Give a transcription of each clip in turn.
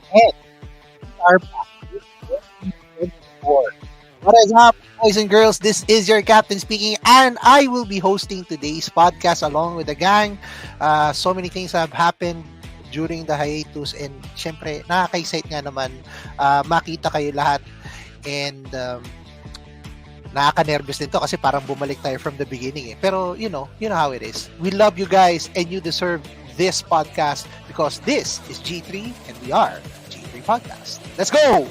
And we are back with 2024. What is up, boys and girls? This is your captain speaking, and I will be hosting today's podcast along with the gang. So many things have happened during the hiatus, and syempre, nakaka-excite nga naman makita kayo lahat. And nakaka-nervous din to kasi parang bumalik tayo from the beginning eh. Pero you know how it is. We love you guys and you deserve this podcast because this is G3 and we are G3 Podcast. Let's go!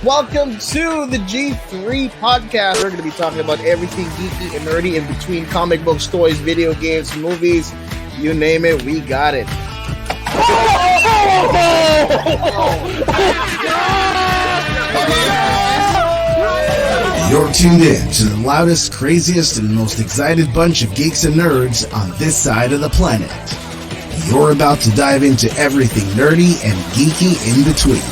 Welcome to the G3 podcast. We're going to be talking about everything geeky and nerdy in between comic books, toys, video games, movies, you name it, we got it. You're tuned in to the loudest, craziest, and most excited bunch of geeks and nerds on this side of the planet. You're about to dive into everything nerdy and geeky in between.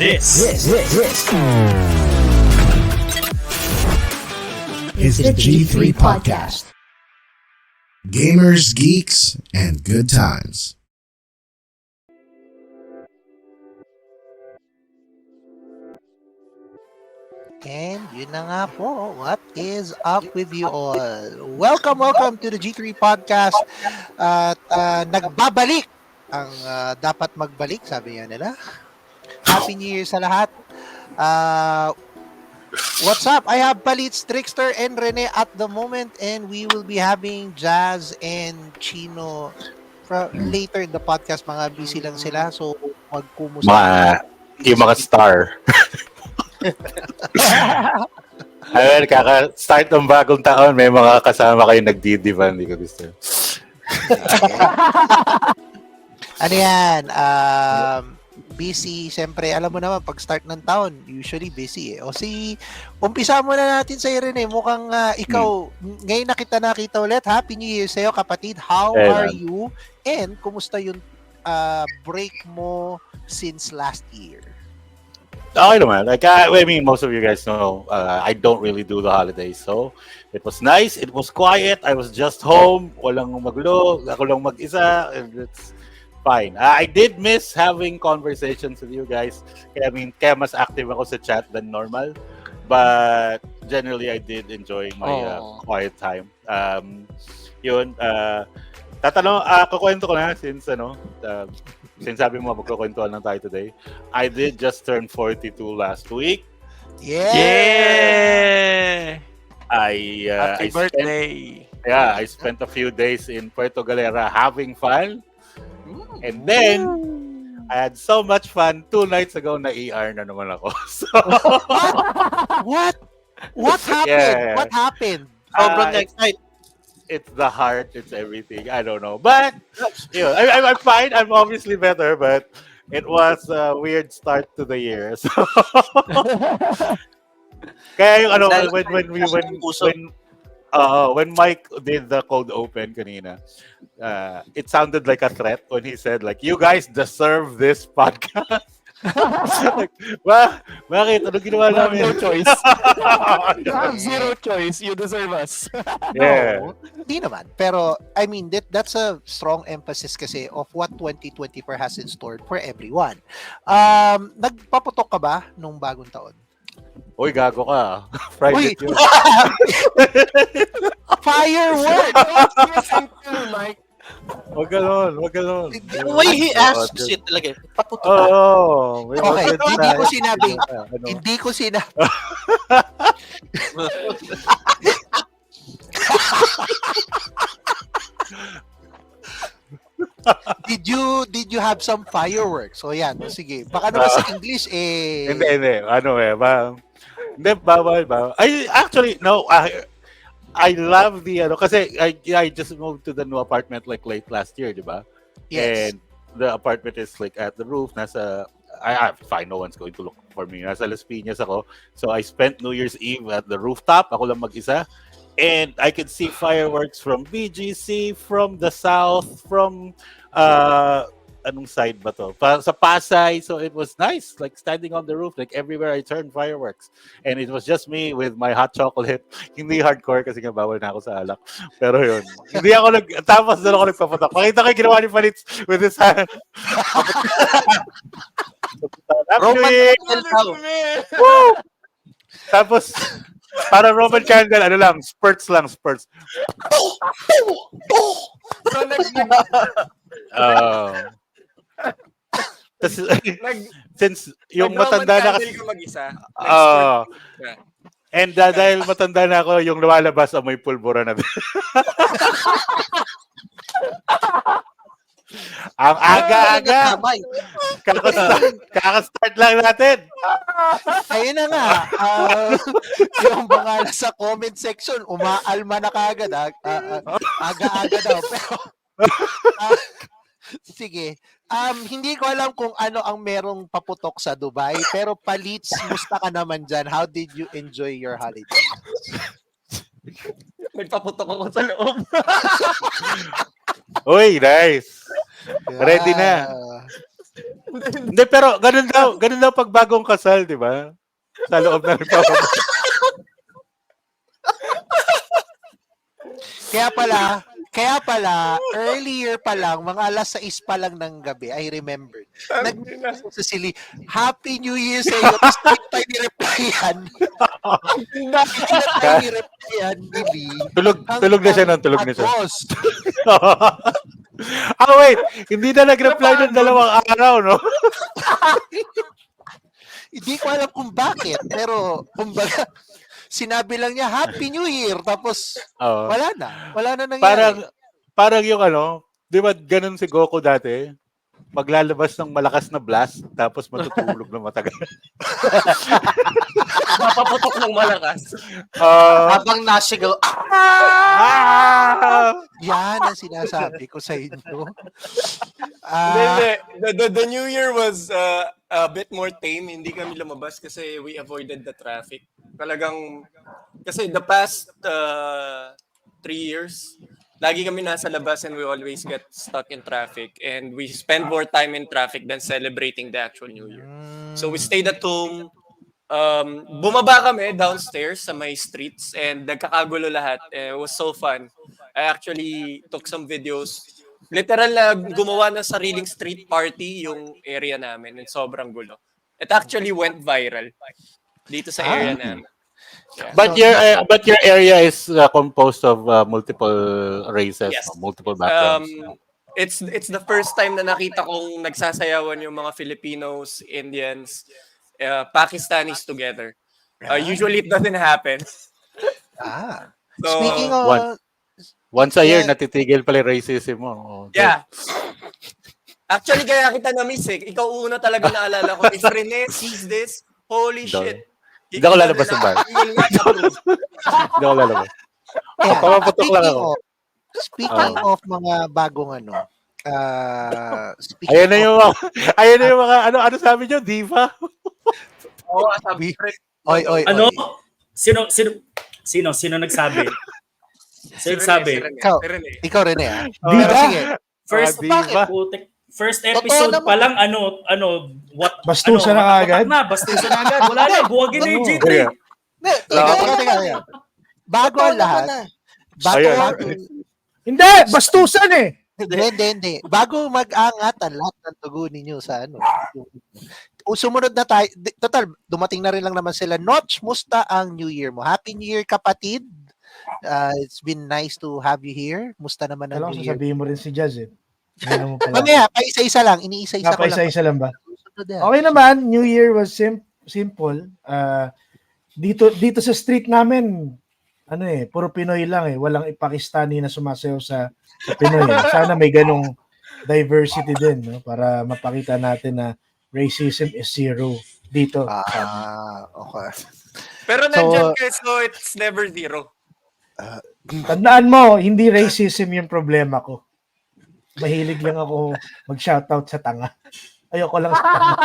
This is the G3 Podcast. Gamers, geeks, and good times. And yun na nga po, what is up with you all? Welcome to the G3 Podcast. At nagbabalik ang dapat magbalik, sabi nga nila. Happy New Year sa lahat. What's up? I have Palits, Trickster, and Rene at the moment, and we will be having Jazz and Chino later in the podcast. Mga busy lang sila, so magkumusta. Yung mga star. Ayun, kaka-start ng bagong taon, may mga kasama kayo nagdidivan, hindi ko gusto. Ano yan? Busy, siyempre, alam mo naman, pag start ng taon, usually busy eh. Umpisa muna natin sa'yo rin eh. Mukhang ikaw, ngayon nakita ulit. Happy New Year sa'yo, kapatid. How are you? And, kumusta yung break mo since last year? Okay naman. Like, I mean, most of you guys know, I don't really do the holidays. So, it was nice. It was quiet. I was just home. Walang magulo. Ako lang mag-isa. And it's fine. I did miss having conversations with you guys. Kaya mas active ako sa chat than normal. But, generally, I did enjoy my quiet time. Kukwento ko na since sabi mo magkukwentuhan lang tayo today. I did just turn 42 last week. Yeah! Happy birthday! I spent a few days in Puerto Galera having fun. And then, I had so much fun. 2 nights ago, na-ER na naman ako. So, What? What happened? Yeah. What happened? Sobrang excited. it's the heart, it's everything. I don't know. But, I'm fine. I'm obviously better, but it was a weird start to the year. So, kaya yung when Mike did the cold open kanina, it sounded like a threat when he said, like, you guys deserve this podcast. Like, bakit? Ano ginawa namin? No choice. You have zero choice. You deserve us. Yeah. No, hindi naman. Pero, I mean, that's a strong emphasis kasi of what 2024 has in store for everyone. Nagpaputok ka ba nung bagong taon? Uy, gago ka. Private yun. Fireworks! Mike. Wag ganon. The way he asks it talaga. Paputok ka. Oo. Okay, hindi ko sinabi. Did you have some fireworks? So yan, sige. Baka naman sa English Hindi. Hindi, bawal. Actually, no. I love the kasi I just moved to the new apartment like late last year, di ba? Yes. And the apartment is like at the roof. I fine, no one's going to look for me. Nasa Las Piñas ako. So I spent New Year's Eve at the rooftop. Ako lang mag-isa. And I could see fireworks from BGC, from the south, from anong side ba to? Sa Pasay. So it was nice, like standing on the roof, like everywhere I turned fireworks. And it was just me with my hot chocolate. Hindi hardcore kasi nga bawal na ako sa alak. Pero yun. Hindi ako tapos doon ako nagpapatak. Pakita ko yung ginawa ni Palits with his hand. Roman Woo! Tapos, para Roman candle, ano lang, spurts. So, Kasi, since yung matanda na kasi, ka mag-isa. and dahil matanda na ako, yung lumalabas amoy pulbura na. Ang aga-aga. Kakastart lang natin. Ayun na nga. Yung mga sa comment section, umaalma na kagad. Aga-aga daw. Pero, sige. Hindi ko alam kung ano ang merong paputok sa Dubai. Pero Palits, musta ka naman dyan? How did you enjoy your holiday? Nagpaputok ako sa loob. Uy, nice. Ready na. Hindi, pero ganun daw pag bagong kasal, di ba? Sa loob na nagpapaputok. Kaya pala, earlier pa lang, mga alas 6 pa lang ng gabi, I remembered. Nag-message sa Silly, Happy New Year sa iyo. Tapos tayo ni-replyan. Ni-replyan, Billy. Tulog na siya nun, tulog na siya. Agos. Wait, hindi na nag-reply ng 2 araw, no? Hindi ko alam kung bakit, pero kumbaga, sinabi lang niya, Happy New Year, tapos wala na nangyari. Parang yung di ba ganun si Goku dati? Maglalabas ng malakas na blast, tapos matutulog na matagal. Mapaputok ng malakas. Habang nasigaw. Yan ang sinasabi ko sa inyo. The New Year was a bit more tame. Hindi kami lumabas kasi we avoided the traffic. Talagang, kasi the past 3 years, lagi kami nasa labas and we always get stuck in traffic. And we spend more time in traffic than celebrating the actual New Year. So we stayed at home. Bumaba kami downstairs sa may streets and nagkakagulo lahat. It was so fun. I actually took some videos. Literal na gumawa ng sariling street party yung area namin and sobrang gulo. It actually went viral dito sa area namin. Yeah. But your area is composed of multiple races, Yes. multiple backgrounds. It's the first time na nakita kong nagsasayawan yung mga Filipinos, Indians, Pakistanis together. Usually it doesn't happen. So, Speaking of... Once a year, natitigil pala yung racism mo. Yeah. Actually, kaya kita na-miss eh. Ikaw una talaga naalala ko. If Rene sees this, holy shit. Hindi ako lalabas ng bar. Hindi ako lalabas. Papaputok lang ako. Speaking of mga bagong Ayan na yung mga, ano sabi nyo, diva? Oo, sabi. Oy. Ano? Sino nagsabi? Sino nagsabi? Ikaw rin Diva? Sige. First episode pa lang, Bastusan na agad? Bastusan na agad. Wala na, buwagin na yung G3. Teka. Bago ang lahat. Hindi! Bastusan eh! Hindi. Bago mag-angat ang lahat ng tugo ninyo sa sumunod na tayo. Total, dumating na rin lang naman sila. Notch, musta ang New Year mo? Happy New Year, kapatid. It's been nice to have you here. Musta naman ang New Year? Sabihin mo rin si Jazz eh. Mamaya, pa-isa-isa lang. Iniisa-isa ko lang. Pa-isa-isa lang ba? Okay naman, New Year was simple. Dito sa street namin, puro Pinoy lang eh. Walang Pakistani na sumasayaw sa Pinoy. Sana may ganong diversity din, no? Para mapakita natin na racism is zero dito. Okay. Pero nandiyan kayo, so it's never zero. Tandaan mo, hindi racism yung problema ko. Mahilig lang ako mag-shoutout sa tanga. Ayoko lang sa tanga.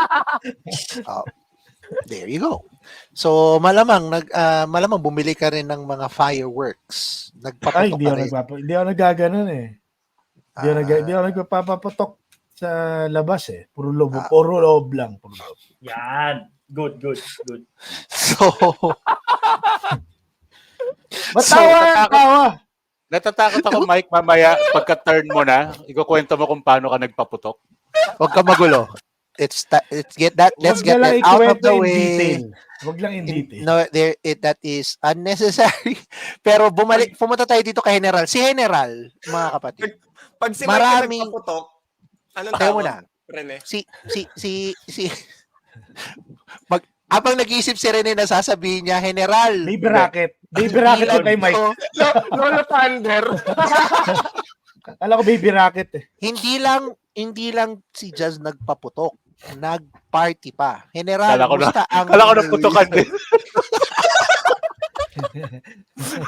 There you go. So malamang malamang bumili ka rin ng mga fireworks. Ay, Nagpaputok ka rin. hindi ako nagaganon eh. Hindi Ah. ako nagpapaputok sa labas eh. Puro loob lang. Puro loob. Yan. Good. So Tawa. Natatakot ako, Mike, mamaya pagka-turn mo na, ikukwento mo kung paano ka nagpaputok. wag ka magulo. Let's get that Wag out lang of ikwento the in way. detail. Wag lang in detail. No, that is unnecessary. Pero pumunta tayo dito kay General. Si General, mga kapatid. Pag si Maraming- Mike nagpaputok, anong Tayo tawag? muna. Rene. Habang nag-iisip si Rene na sasabihin niya, General. Baby racket. Baby racket yung kay Mike. Lolo Thunder. Alam ko baby racket eh. Hindi lang si Jazz nagpaputok. Nag-party pa. General, Kala ko musta ang... Kala ko naputukan din.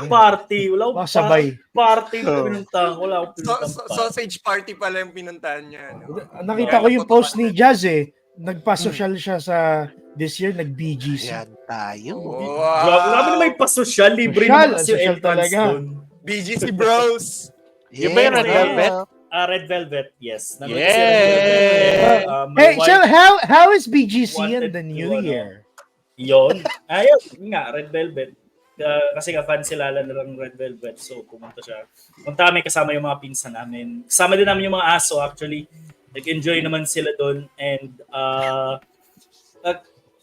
Party. Wala akong Sabay. party Oh. pinuntahan. Wala akong pinuntahan. Sausage party pala yung pinuntahan niya. No? Nakita ko yung post ni Jazz eh. Nagpa-social siya sa this year, nag-BGC. Yan tayo. Grabe na may pasosyal. Libre Social, naman kasi yung social entrance talaga. doon. BGC Bros. Yung ba yung Red Velvet? Red Velvet, yes. Nandun Yeah. si Red Velvet. May Hey, white- so how is BGC in wanted the to, new year? Yun. Ayun nga, Red Velvet. Kasi nga fan si Lala na lang Red Velvet. So, pumunta siya. Punta kami kasama yung mga pinsan namin. Kasama din namin yung mga aso actually. Nag-enjoy naman sila doon. And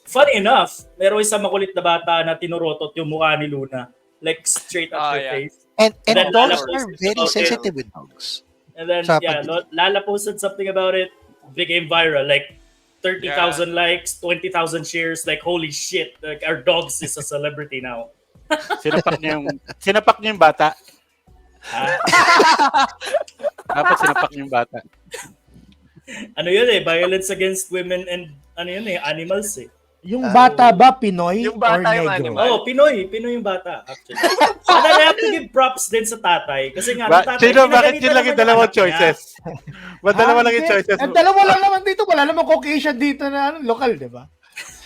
funny enough, meron isang makulit na bata na tinurotot yung mukha ni Luna. Like straight up her Yeah. face. And Then dogs Lala are posted very about it. sensitive with dogs. And then, Sa yeah, pag- Lala posted something about it. Became viral. Like, 30,000 likes, 20,000 shares. Like, holy shit. Like, our dogs is a celebrity now. Sinapak niya yung bata. Ah, Dapat sinapak niya yung bata. ano yun eh, violence against women and ano yun eh, animals eh. Yung bata ba Pinoy Yung bata or yung negro? animal. Oh, Pinoy yung bata actually. And I have to give props din sa tatay kasi nga yung tatay, Sino, bakit pinagalitan yun lang naman yung dalawang anak niya. choices? Ba't dalawa lang yung choices? Dalawa lang naman dito. Wala namang Caucasian dito na ano, lokal, di ba?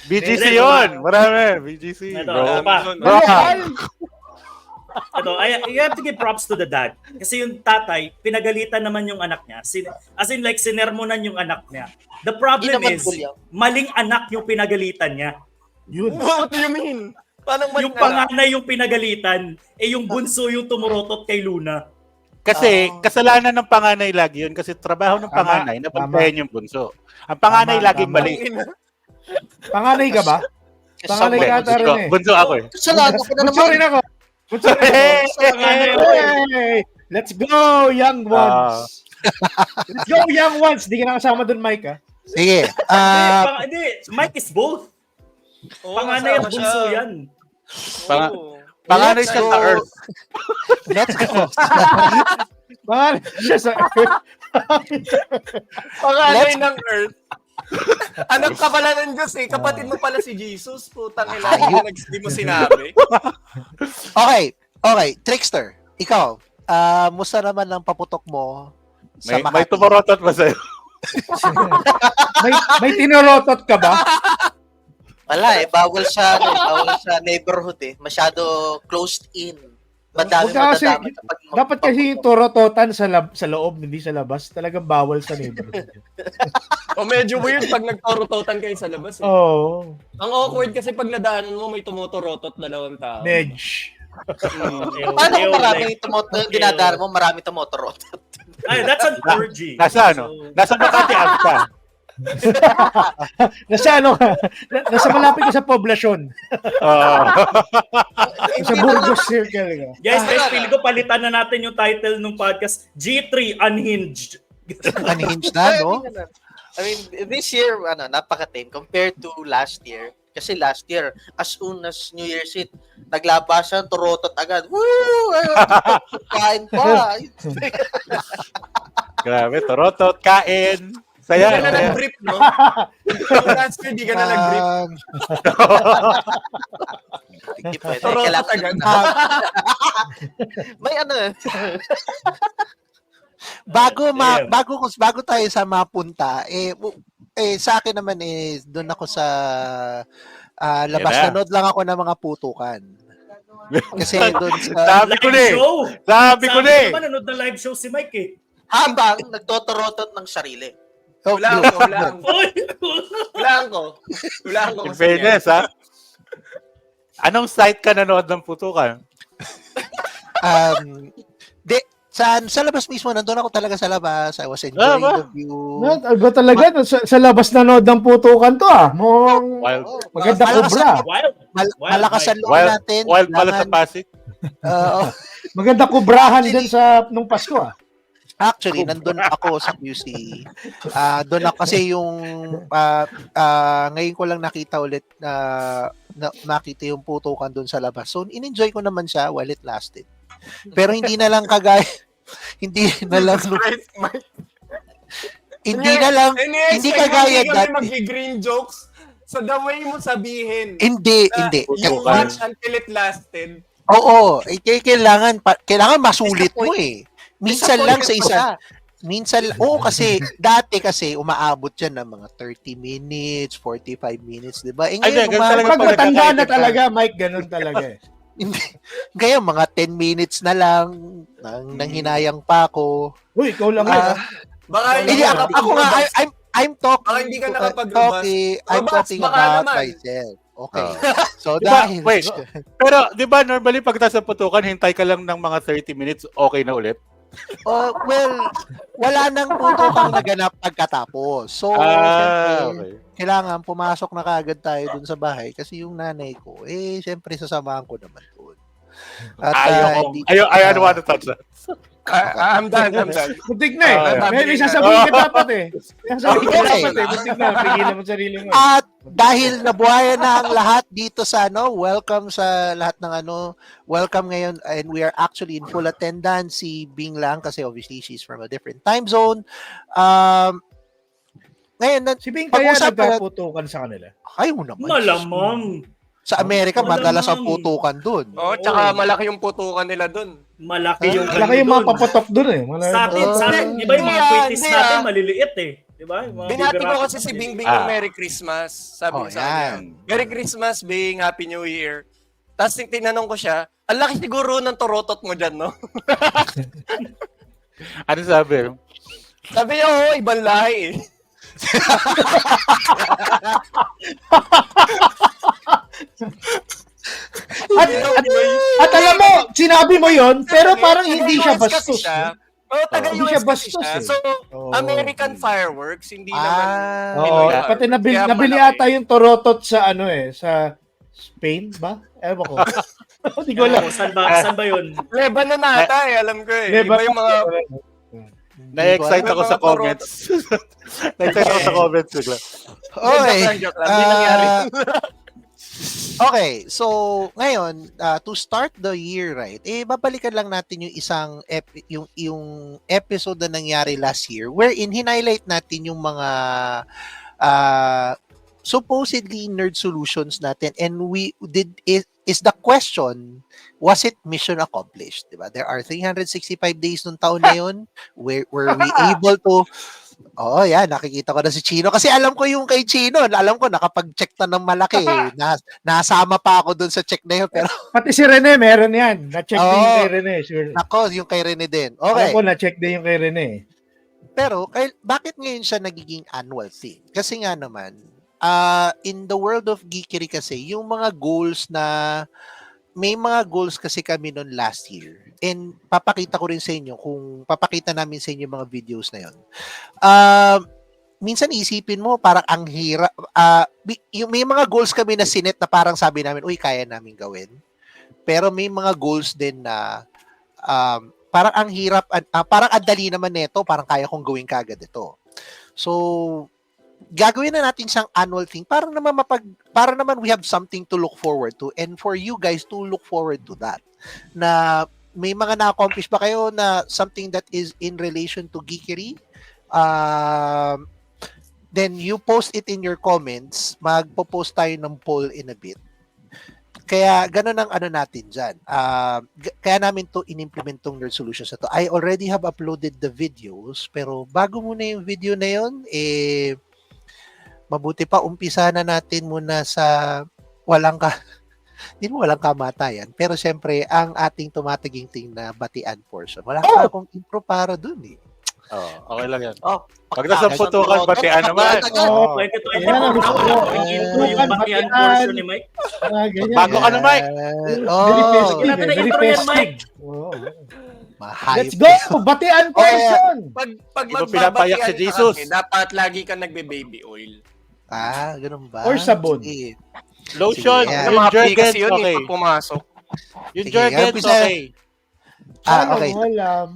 BGC yun! Marami. BGC. Ito, Bro. ito pa. Bro. Ito, you have to give props to the dad. Kasi yung tatay, pinagalitan naman yung anak niya. As in like, sinermonan yung anak niya. The problem is, maling anak yung pinagalitan niya. Yun. What do you mean? Paano Yung panganay yung pinagalitan, yung bunso yung tumurotot kay Luna. Kasi, kasalanan ng panganay lagi yun. Kasi trabaho ng panganay, Tama. napantayan yung bunso. Ang panganay Tama, laging tama. mali. Panganay ka ba? Panganay ka ata rin eh. Bunso ako eh. Kasalanan ko na Bunso rin ako. Bunso rin ako. Hey! Let's go, young ones! Let's go, young ones! Di ka nakasama dun, Mike, ha? Sige. Hindi, Mike is both. Panganay at bunso yan. Panganay siya sa Earth. Let's go. Panganay siya sa Earth. Panganay ng Earth. Anak ka pala ng Diyos eh. Kapatid mo pala si Jesus. Putang ina. Hindi mo sinabi. Okay. Trickster, ikaw, musta naman ang paputok mo sa May Makati? tumorotot ba sa'yo? May tinorotot ka ba? Wala eh, bawal sa neighborhood eh. Masyado closed in. Madami Huwag ka kasi- madadamay kapag Dapat kasi yung torototan sa loob, hindi sa labas. Talagang bawal sa neighborhood. O medyo weird pag nagtorototan kayo sa labas eh. Oo. Ang awkward kasi pag nadaanan mo may tumutorotot dalawang tao. Nedge. Paano kung maraming dinadaan mo, maraming tumotorotot? Ay, that's an orgy. Nasa ano? Nasa Makati Agta. Nasa malapit ka sa poblasyon. Sa Burgos Circle ka. Guys, feel ko palitan na natin yung title ng podcast, G3 Unhinged. Unhinged na, no? I mean, this year, napaka-tame compared to last year. Kasi last year, as soon as New Year's Eve, naglabasan, turotot agad. Woo! Kain pa! Grabe, torotot, kain. Hindi Saya. ka na nag-grip, no? Last year, di ka na nag-grip. Hindi pwede. Torotot Kailangan agad. May ano eh. Damn. bago tayo sa mapunta, sa akin naman doon ako sa labas. Yan na. Nanood lang ako ng mga putukan. Kasi doon sa Sabi ko Live na eh. show! Sabi ko na eh. naman, nanood na live show si Mike eh. Habang nagtotorotot ng sarili. Oh, Hulaan ko, hulaan ko. Oy! Hulaan ko. Hulaan ko. In fairness, ha? Anong site ka nanood ng putukan? sa labas mismo, nandun ako talaga sa labas. I was enjoying ba? the view. Ba talaga? Sa labas nanood ng putukan to Wild, Maganda Malakas kubra. Wild! Malakas ang loob wild, natin. wild pala sa Kailangan- Pasig. Oo. Maganda kubrahan din nung Pasko Actually, nandun ako sa QC. Doon ako kasi yung ngayon ko lang nakita ulit nakita yung putukan doon sa labas. So, in-enjoy ko naman siya while it lasted. Pero hindi na lang kagaya hindi na lang hindi na lang hindi kagaya dati. dati. Mag-green jokes. So the way mo sabihin. Hindi. You watch until it lasted. Oo, kailangan masulit mo eh. Minsan lang sa isa. Kasi dati umaabot yan ng mga 30 minutes, 45 minutes, di ba? Ay, ganun talaga. Pag matanda na talaga, Mike, ganun talaga eh. Ngayon, mga 10 minutes na lang, nang hinayang pa ako. Uy, ikaw lang yun. Baka Hindi, ako nga, I'm talking. Baka hindi ka nakapaglabas. I'm Robats, talking baka about naman. myself. Okay. So, Diba, dahil... wait, pero di ba normally pagkatapos ng putukan, hintay ka lang ng mga 30 minutes, okay na ulit? well, wala nang putokang naganap pagkatapos. So, syempre, Okay. kailangan pumasok na kaagad tayo dun sa bahay kasi yung nanay ko, syempre sasamahan ko naman doon. At I don't want to touch that. I'm done. Muntik na eh. May sasabihin ka dapat eh. Sasabihin ka dapat eh. Muntik na. Pigilan mo sarili mo. At dahil nabuhayan na ang lahat dito sa welcome sa lahat ng welcome ngayon, and we are actually in full attendance. Si Bing lang kasi obviously she's from a different time zone. Ngayon, Si Bing kaya pag-usapan nagkaputukan sa kanila. ayaw naman. Malamang. Sa Amerika, Malamang. madalas ang putukan dun. Oh, tsaka malaki yung putukan nila dun. Malaki yung Wala kayong mga paputok dun eh. Sa atin, di ba yung mga Hindi, quizzes hindi, natin maliliit eh. Di ba? Yung mga Binati ko biography kasi si maliliit. Bingbing ng Merry Christmas. Sabi ko sa kanya, yan. Merry Christmas, Bing. Happy New Year. Tapos tinanong ko siya, ang laki siguro ng torotot mo dyan, no? Ano sabi? Sabi niya, oo, ibang lahi eh. At alam mo, sinabi mo yon pero parang hindi siya Taga-US kasi bastos. siya. no? Oo, Hindi siya taga-US kasi bastos siya. eh. So, Oo. American fireworks, hindi Oo, naman. pati Kaya nabili malaki. ata yung torotot sa sa Spain ba? Ewan ko. Hindi ko alam. Saan ba yun? Lebanon na ata eh, alam ko eh. Iba yung mga... Na-excite ako sa Mga comments. Na-excite ako sa comments bigla. Okay. Joke lang, hindi nangyari. Okay, so ngayon, to start the year, right? Babalikan lang natin yung isang yung episode na nangyari last year wherein highlight natin yung mga supposedly nerd solutions natin, and is the question, was it mission accomplished? Diba? There are 365 days nung taon na yun. Were we able to... Oh, yeah, nakikita ko na si Chino. Kasi alam ko yung kay Chino. Alam ko, nakapag-check na ng malaki. Nasama pa ako dun sa check na yun. Pero, Pati si Rene, meron yan. Na-check din yung kay Rene. Sure. nako, yung kay Rene din. Alam Okay. ko, na-check din yung kay Rene. Pero, bakit ngayon siya nagiging annual thing? Kasi nga naman, in the world of geekery kasi, yung mga goals na may mga goals kasi kami noon last year. And papakita ko rin sa inyo kung papakita namin sa inyo yung mga videos na yun. Minsan isipin mo parang ang hirap. May mga goals kami na sinet na parang sabi namin, uy, kaya namin gawin. Pero may mga goals din na parang ang hirap, parang ang dali naman nito, parang kaya kong gawin kagad ito. So, gagawin na natin siyang annual thing para naman we have something to look forward to, and for you guys to look forward to that. Na may mga na-accomplish ba kayo na something that is in relation to geekery? Then you post it in your comments. Magpo-post tayo ng poll in a bit. Kaya ganun ang ano natin dyan. Kaya namin to in-implement tong Nerd Solutions na to. I already have uploaded the videos, pero bago muna yung video na yun, mabuti pa umpisa na natin muna sa hindi mo walang kamatayan. Pero siyempre, ang ating tumataginting na batian portion. Wala pa akong intro para dun eh. Oh, okay lang yan. Oh, Pag nasa putukan, batian naman. Oh, Pwede to Yan ang gusto ko. yung bakian portion ni Mike. Ganyan. Bago ka na, Mike. Very festive. Natin na Very intro yan, festive. Mike. Oh. Let's Let's go! Batian portion! Pag Di ba pinapayak si magbabatian ka Jesus? kasi, dapat lagi ka nagbe-baby oil. Ganun ba? Or sabon. Sige. Lotion, Sige, Ano yung mga Jergens, kasi yun, okay. pag pumasok. Yung Sige, Jergens, umpisa. okay. Okay. Alam.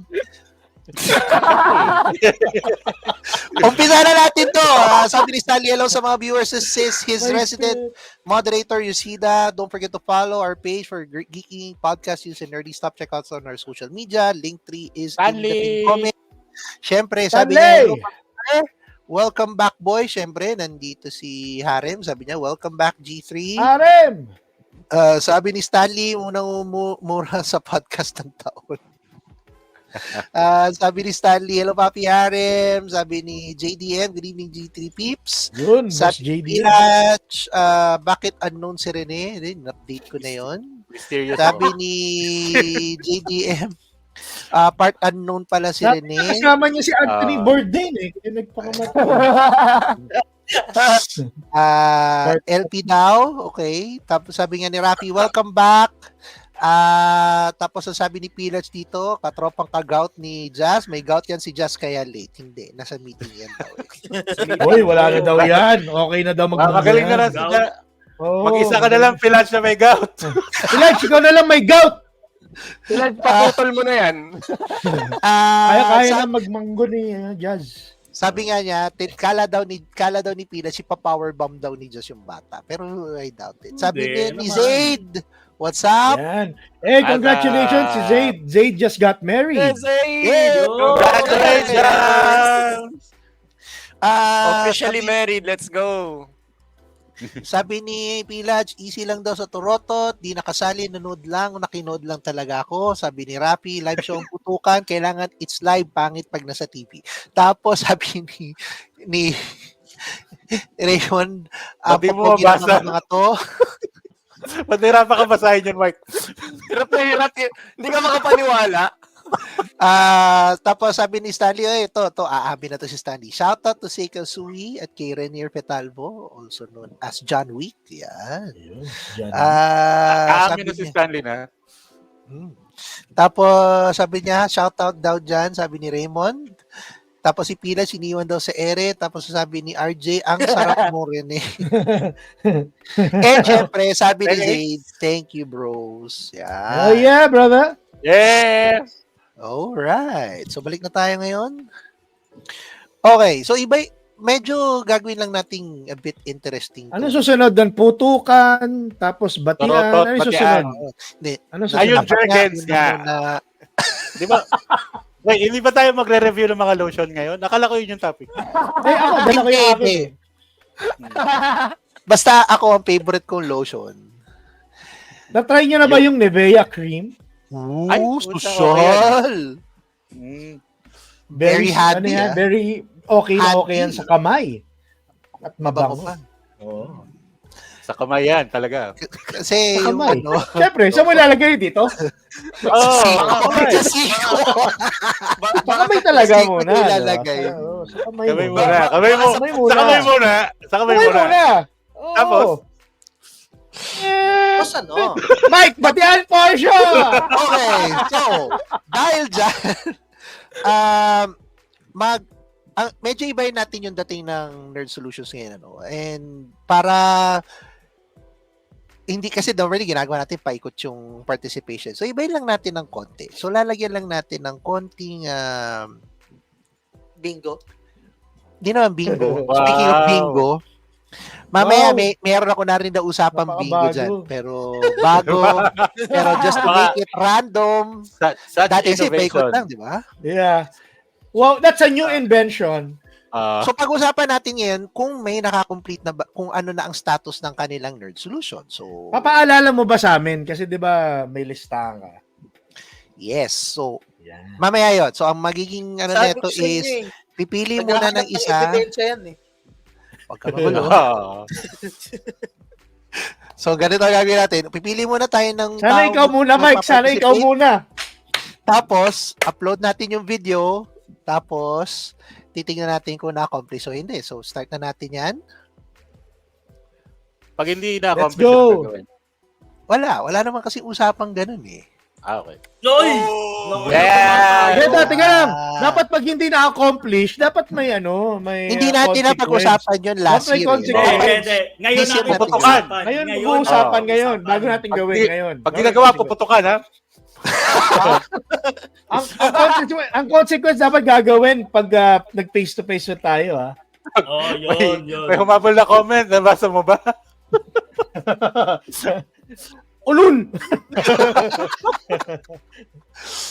Umpisa na natin to. Sabi ni Stanley, hello sa mga viewers. This is his resident moderator, Yusida. Don't forget to follow our page for geeking podcast news and nerdy stuff. Check out on our social media. Linktree is in the pinned comment. Siyempre, sabi niya, hello, welcome back, boy. Siyempre, nandito si Harem. Sabi niya, welcome back, G3. Arem! Sabi ni Stanley, unang mura sa podcast ng taon. Sabi ni Stanley, hello, Papi Harem. Sabi ni JDM, good evening, G3 peeps. Yun, Boss Sabi JD. ni bakit unknown si Rene? Update ko na yon. Mysterious. Sabi ni JDM, part unknown pala si Rene. Kasama niya si Anthony Bourdain eh. Kaya nagpakamatay. LP daw, okay. Tapos sabi nga ni Rafi, welcome back. Tapos ang sabi ni Pillars dito, katropang ka-gout ni Jazz. May gout yan si Jazz kaya late. Hindi, nasa meeting yan daw. Hoy, wala na daw yan. Okay na daw Magaling na lang yan. siya. Mag-isa ka na lang, Pilans na may gout. Pilans, ikaw na lang may gout. Paputol mo na yan. Kaya na magmanggo ni Jazz. Sabi nga niya, kala daw ni Pila, si pa-power bomb daw ni Diyos yung bata. Pero I doubt it. Sabi Hindi ni naman. Zaid, what's up? Yan. Hey, congratulations si Zaid. Zaid just got married. Yeah, Congratulations! Officially married, let's go. Sabi ni Pilaj, easy lang daw sa Toronto, di nakasali, nanood lang, nakinood lang talaga ako. Sabi ni Rapi, live show ang putukan, kailangan it's live, pangit pag nasa TV. Tapos sabi ni Raymond, Ba't di mo popogi lang mabasa? ang mga to. Ba't nahirapan ka basahin yun, Mike? Hirap na hirap. Hindi ka makapaniwala. Tapos sabi ni Stanley, aamin na to si Stanley. Shoutout to Seiko Sui at kay Renier Petalvo, also known as John Wick. Yan. Aamin na si niya- Stanley na. Tapos sabi niya, shoutout daw dyan, sabi ni Raymond. Tapos si Pila, siniwan daw sa ere. Tapos sabi ni RJ, ang sarap mo rin eh. And syempre, sabi ni Zaid, thank you bros. Oh Yan. yeah, brother. Yeah! Alright. So balik na tayo ngayon. Okay. So medyo gagawin lang nating a bit interesting. Ano susunod doon? Putukan, tapos batian. Torotot, Ano batian. susunod? Hindi. Ano Ayun, susunod? Jergens Yun nga. muna. Di ba? Wait, hindi ba tayo magre-review ng mga lotion ngayon? Nakala ko yun yung topic. Ako, dala ko yung akin. Hindi. Basta ako ang favorite kong lotion. Na-try nyo na ba yung Nivea cream? Ay, Ooh, puta, social. Mm. Very handy, Ano yan, ah. very okay na Handy. okay yan sa kamay. At Mabango mabango. pa. Oo. Sa kamay yan, talaga. Kasi Sa yung kamay. ano, Siyempre, saan mo ilalagay dito? Oh, sa siko. Sa kamay talaga Sa siko muna. ilalagay. diba? Oo, sa kamay kamay muna. muna. Kamay mo. Kamay muna. Sa kamay muna. Sa kamay Kamay muna. muna. Oo. Tapos? Tapos ano? Mike, batian portion! Okay, so, dahil dyan, medyo ibahin natin yung dating ng Nerd Solutions ngayon. Ano? And para, hindi kasi normally ginagawa natin paikot yung participation. So, ibahin lang natin ng konti. So, lalagyan lang natin ng konting, Bingo. hindi naman bingo. Wow. Speaking of bingo, mamaya Wow. meron ako na rin na usapang bingo Napakabago. dyan. Pero bago, pero just to make it random, Such dati kasi paikot innovation. lang, di ba? Yeah. Wow, that's a new invention. So pag-usapan natin ngayon kung may nakakomplete na ba, kung ano na ang status ng kanilang nerd solution. So Papaalala mo ba sa amin? Kasi di ba may listahan ka? yes. So Yan. mamaya yun. So ang magiging ano Sabi nito ko sa inyo is pipili muna ng Naghahanap isa. ebidensya yan eh. Huwag ka magulo. Ah. So ganito ang gagawin natin. Pipili muna tayo ng Sana ikaw muna, Mike. Sana ikaw muna. Tapos, upload natin yung video. Tapos, titingnan natin kung na-accomplish o hindi. So, start na natin yan. Pag hindi Let's na-accomplish, go. ano gagawin? Wala naman kasi usapang ganun eh. Okay. Loy! Yeah! Teka lang. Dapat pag hindi na-accomplish, dapat may may Hindi natin na pag-usapan yun last May year. consequence. Eh. Ngayon This year natin natin puputukan. pag-usapan. Ngayon, mag-uusapan ngayon. Bago natin Pag gawin di- ngayon. Pag ginagawa, puputukan, ha? ang consequence dapat gagawin pag nag-face-to-face na tayo, ha? Oh, yun. May humabol na comment. Nabasa mo ba? Ulul!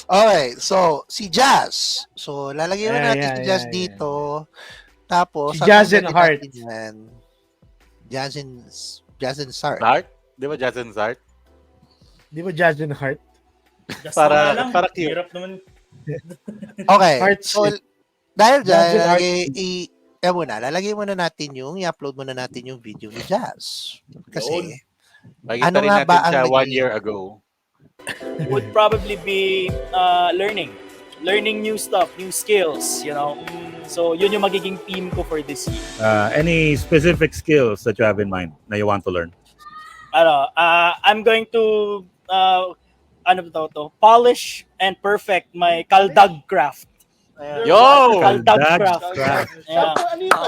Okay, so, si Jazz. So, lalagyan mo Yeah, natin yeah, si Jazz yeah, dito. Tapos, Si Jazz and tatanggalin Heart. natin yan. Jazz and Sart. Zart? Di ba Jazz and Zart? Di ba Jazz and Heart? Just Para- lang. para cute. Hirap naman. Okay. Hearts. So, dahil dyan, Jazz and lalagay muna natin i-upload muna natin yung video ni Jazz. Kasi, Makikita Ano rin nga ba natin siya ang 1 naging- year ago. Would probably be learning new stuff, new skills, you know. So yun yung magiging theme ko for this year. Any specific skills that you have in mind that you want to learn? I'm going to polish and perfect my kaldag craft. Ayan. Yo! Kaldag Kaldag craft. craft. Yeah.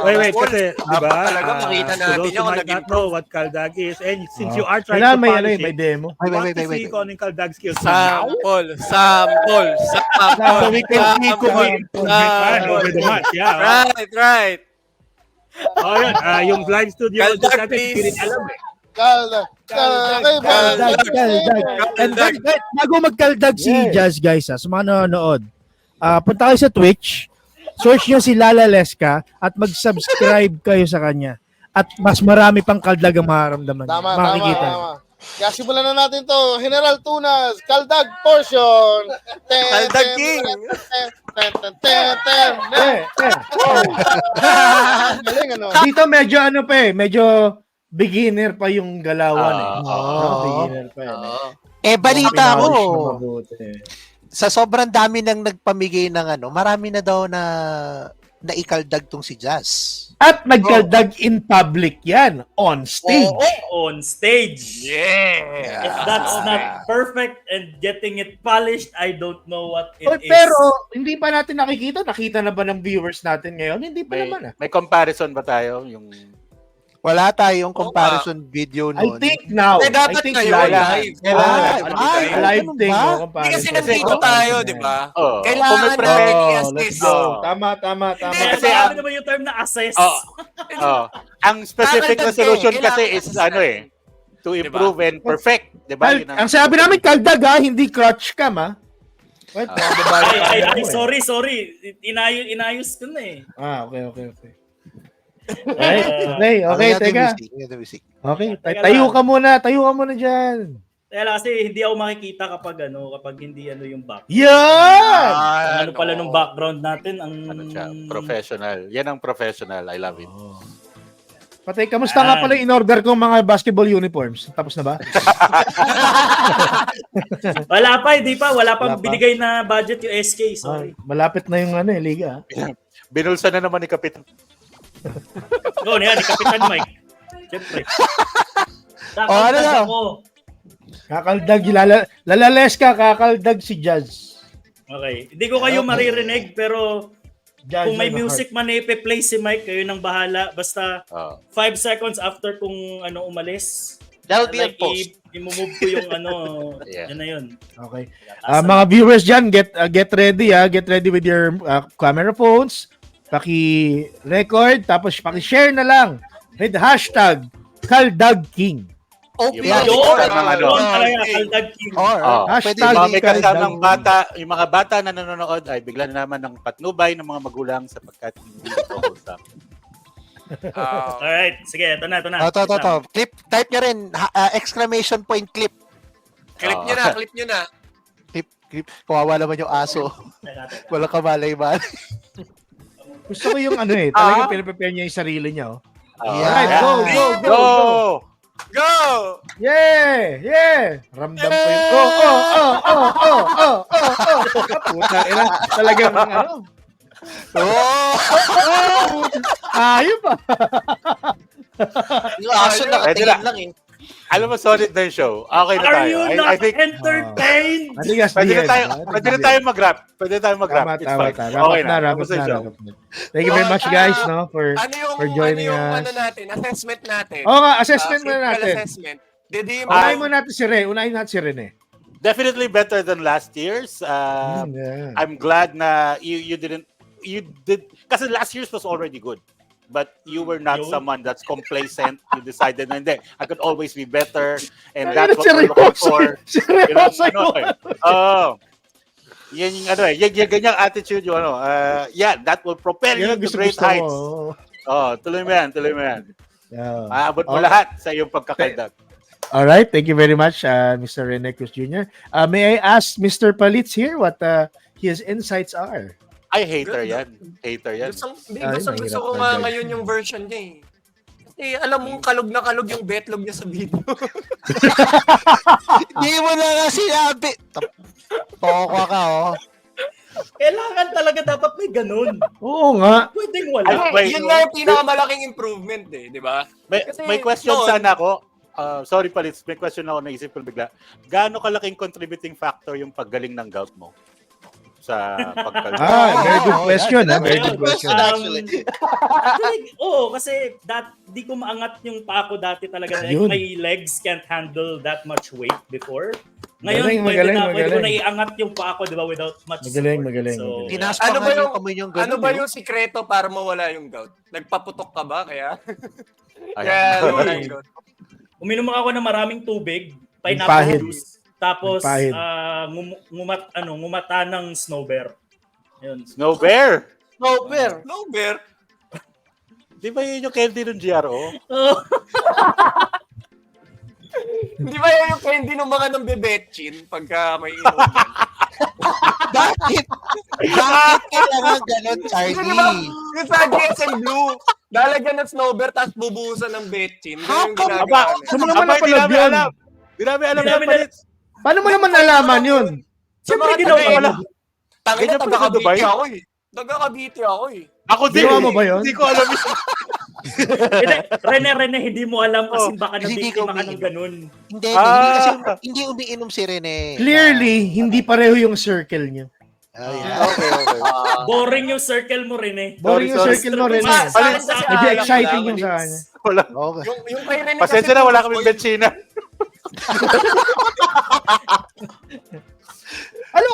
Wait, kasi, di ba? Talaga, makita For natin those who yung might naging not know what kaldag is, and since you are trying Kailangan to may, polish may it, demo. I want wait. to see kung anong kaldag skills. Sample. So we can see kung may Fine, over the match, yeah. Right. Oh, yun. Yung live studio Kaldag, natin, please. hindi rin alam eh. Kaldag. And then, bago magkaldag si Jazz, guys, sa mga nanonood, punta kayo sa Twitch, search nyo si Lala Leska at mag-subscribe kayo sa kanya. At mas marami pang kaldag ang mararamdaman. Makikita. Kaya simulan na natin to. General Tunas, Kaldag portion. Kaldag King. Galing ano. Dito medyo medyo beginner pa yung galawan eh. Beginner pa yun. balita ko, Pinalish na mabuti. sa sobrang dami nang nagpamigay ng marami na daw na naikaldag tong si Jazz. At nagkaldag in public yan, on stage. On stage. Yeah. If that's not perfect and getting it polished, I don't know what it is. Pero hindi pa natin nakikita. Nakita na ba ng viewers natin ngayon? Hindi pa naman. May comparison ba tayo? Yung Wala tayong comparison video I noon. think now. Eh, dapat I think ngayon, live. live. Live thing. ba? Oh, Hindi comparison. kasi nandito tayo, di ba? oh, Kailangan kung may natin prefer- Let's i-assess. go. Oh. Tama. Kasi Kasi ano naman yung term na assess. Ang specific na Kakaldag solution eh. kasi Kailangan is to improve and perfect, 'di ba? Yun Ang sabi namin kaldag ha, hindi crotch cam ha. What? Ay, sorry. Inayos ko na eh. Okay. Okay, teka. Okay, Teka tayo lang. ka muna dyan. Kaya lang kasi hindi ako makikita kapag hindi yung back. Yan! Ano pala nung background natin ang Ano siya? Professional. Yan ang professional. I love it. Patay, kamusta nga pala in-order kong mga basketball uniforms? Tapos na ba? Wala pa, hindi pa. Wala pang Wala pa. binigay na budget yung SK. Sorry. Malapit na yung liga. Binulsa na naman ni Kapitan. No, yan, ni Kapitan Mike. Siyempre. Ano na? Ako. Kakaldag, lalaleska, kakaldag si Jazz. Okay. Hindi ko kayo maririnig, pero Jazz kung may and music man na ipe-play si Mike, kayo nang bahala. Basta Oh. 5 seconds after kung umalis, That'll be a post. i-move ko yung Yeah. yan na yun. Heart. Okay. Mga viewers dyan, get ready Get ready with your camera phones. Paki-record, tapos paki-share na lang with hashtag Kaldag King. OP Yung mga yun. bata ng ano. Yun talaga, Kaldag King. Or, Hashtag pwede Yung mga may Kaldag. kasamang bata, yung mga bata na nanonood ay bigla na naman ng patnubay ng mga magulang sapagkat hindi ito wholesome. Alright, sige, ito na. to. Clip, type nyo rin, exclamation point clip. Clip nyo na, clip nyo na. Clip. Kawawa naman yung aso. Walang kamalay-malay. Gusto ko yung ano talagang pinaprepare niya yung sarili niya. Alright, Yeah. go. Go! Yeah. Ramdam ko yung Puta, talagang ano. Ayun pa. Yung aso nakatingin lang eh. Alam mo, solid na yung show. Okay na Are tayo. you I not think entertained? pwede na tayo mag-wrap. It's fine. Okay na. Wrap Tapos na yung show. na. Thank you very much guys for Ano joining yung us. ano natin, assessment natin? Oo nga, assessment muna Physical natin. assessment. Did he Unahin mo natin si Ray. Unahin natin si Rene. Definitely better than last year's. Yeah. I'm glad na you did kasi last year's was already good. But you were not someone that's complacent. You decided na hindi. I could always be better. And that's what we're looking for. Yan yung ano yung ganyang attitude yung ano. That will propel you to great heights. Tuloy mo yan. Yeah. Maabot mo lahat sa iyong pagkakaldag. All right, thank you very much, Mr. Rene Cruz Jr. May I ask Mr. Palitz here what his insights are? Ay, hater yan. Gusto ko nga ngayon yung version niya eh. Kasi alam mong kalog na kalog yung betlog niya sa video. Hindi mo na nga sinabi. Toko ka, Kailangan talaga dapat may ganun. Oo nga. Pwedeng wala. Yun nga yung pinakamalaking improvement eh, di ba? May question sana ako. Sorry Palitz, may question ako naisip ko bigla. Gaano kalaking contributing factor yung paggaling ng gout mo? Sa pagkaldag? Very good question. Very good question. Actually. Kasi di ko maangat yung paa ko dati talaga. Ayun. My legs can't handle that much weight before. Ngayon, Magaling. pwede ko na iangat yung paa ko, di ba, without much Magaling. support. So, Tinaspa nga yung kamay yung ganun. Ano ba yung sikreto para mawala yung gout? Nagpaputok ka ba kaya? Ayan. Nawala yung gout. uminom ako ng maraming tubig, Pahid. pineapple juice, tapos Pahid. ngumata ng snow bear. Yun. Snow Bear? No, bear. No, bear. Di ba yun yung candy ng GRO? Hindi ba yun yung candy ng mga nang bebetchin pagka may inom? Bakit? Bakit kailangan ganun, Charlie? Yung sa GSM Blue, lalagyan ng snow bear tapos bubuhusan ng betchin. How Yung come? ginagawa nila. Sa mga manapalab yun. Di namin alam Di yan, namin Palitz. Paano mo naman nalaman yun? Siyempre, Mga ginawa taga- wala. Tangina, Ganyan pa sa taga-Cavite Dubai? ako eh. Taga-Cavite ako eh. Ako din. Ginawa mo ba yun? Hindi ko alam yun. Rene, hindi mo alam kasi baka Hindi nabiktima ko ka ng ganun. Hindi kasi hindi umiinom si Rene. Clearly, hindi pareho yung circle niya. Okay. Boring yung circle mo, Rene. Boring yung Sorry. circle mo rin. Sa akin kasi Medyo alam exciting ko yung sa kanya. Wala. Okay. Yung kay Rene Pasensya na, wala kaming betsina. Ano?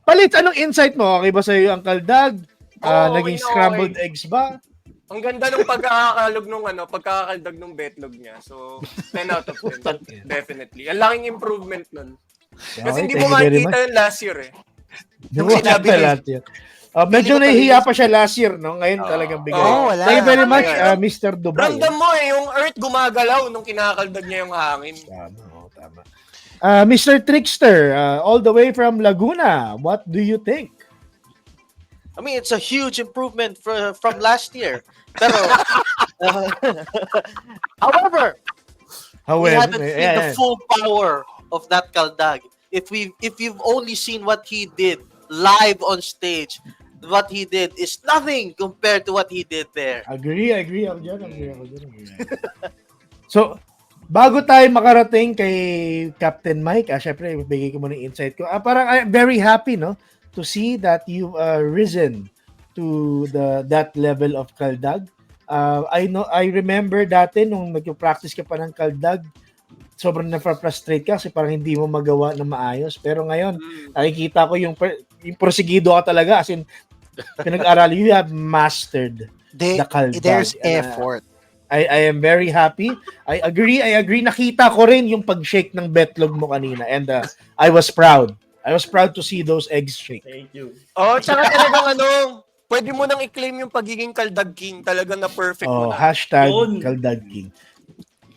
Palit, anong insight mo? Okay ba sa'yo ang kaldag? Naging okay. scrambled eggs ba? Ang ganda nung pagkakakalog nung pagkakakaldag nung betlog niya. So, 10 out of 10. Definitely. Ang laking improvement nun. Kasi hindi mo makikita yun last year eh. Yung sinabi lahat yun. Medyo nahihiya pa siya last year, no? Ngayon talagang bigay. wala. Thank you very much, Wala. Mr. Dubai. Ramdam mo yung earth gumagalaw nung kinakaldag niya yung hangin. Tama. Mr. Trickster, all the way from Laguna, what do you think? I mean, it's a huge improvement from last year. Pero, however, we haven't seen the full power of that Kaldag. If you've only seen what he did live on stage, what he did is nothing compared to what he did there. Agree ako dyan. So, bago tayo makarating kay Captain Mike, syempre, ibigay ko muna yung insight ko. Parang I'm very happy, no? To see that you've risen to that level of Kaldag. I remember dati nung nag-practice ka pa ng Kaldag, sobrang na-frustrate ka kasi parang hindi mo magawa na maayos. Pero ngayon, nakikita ko yung prosigido ka talaga. As in, pinag-aral, you have mastered the Kaldag. There's effort. I am very happy. I agree. Nakita ko rin yung pag-shake ng betlog mo kanina and I was proud. I was proud to see those eggs shake. Thank you. Oh, tsaka talagang pwede mo nang i-claim yung pagiging Kaldag King. Talagang na perfect mo na. Hashtag Yun. Kaldag King.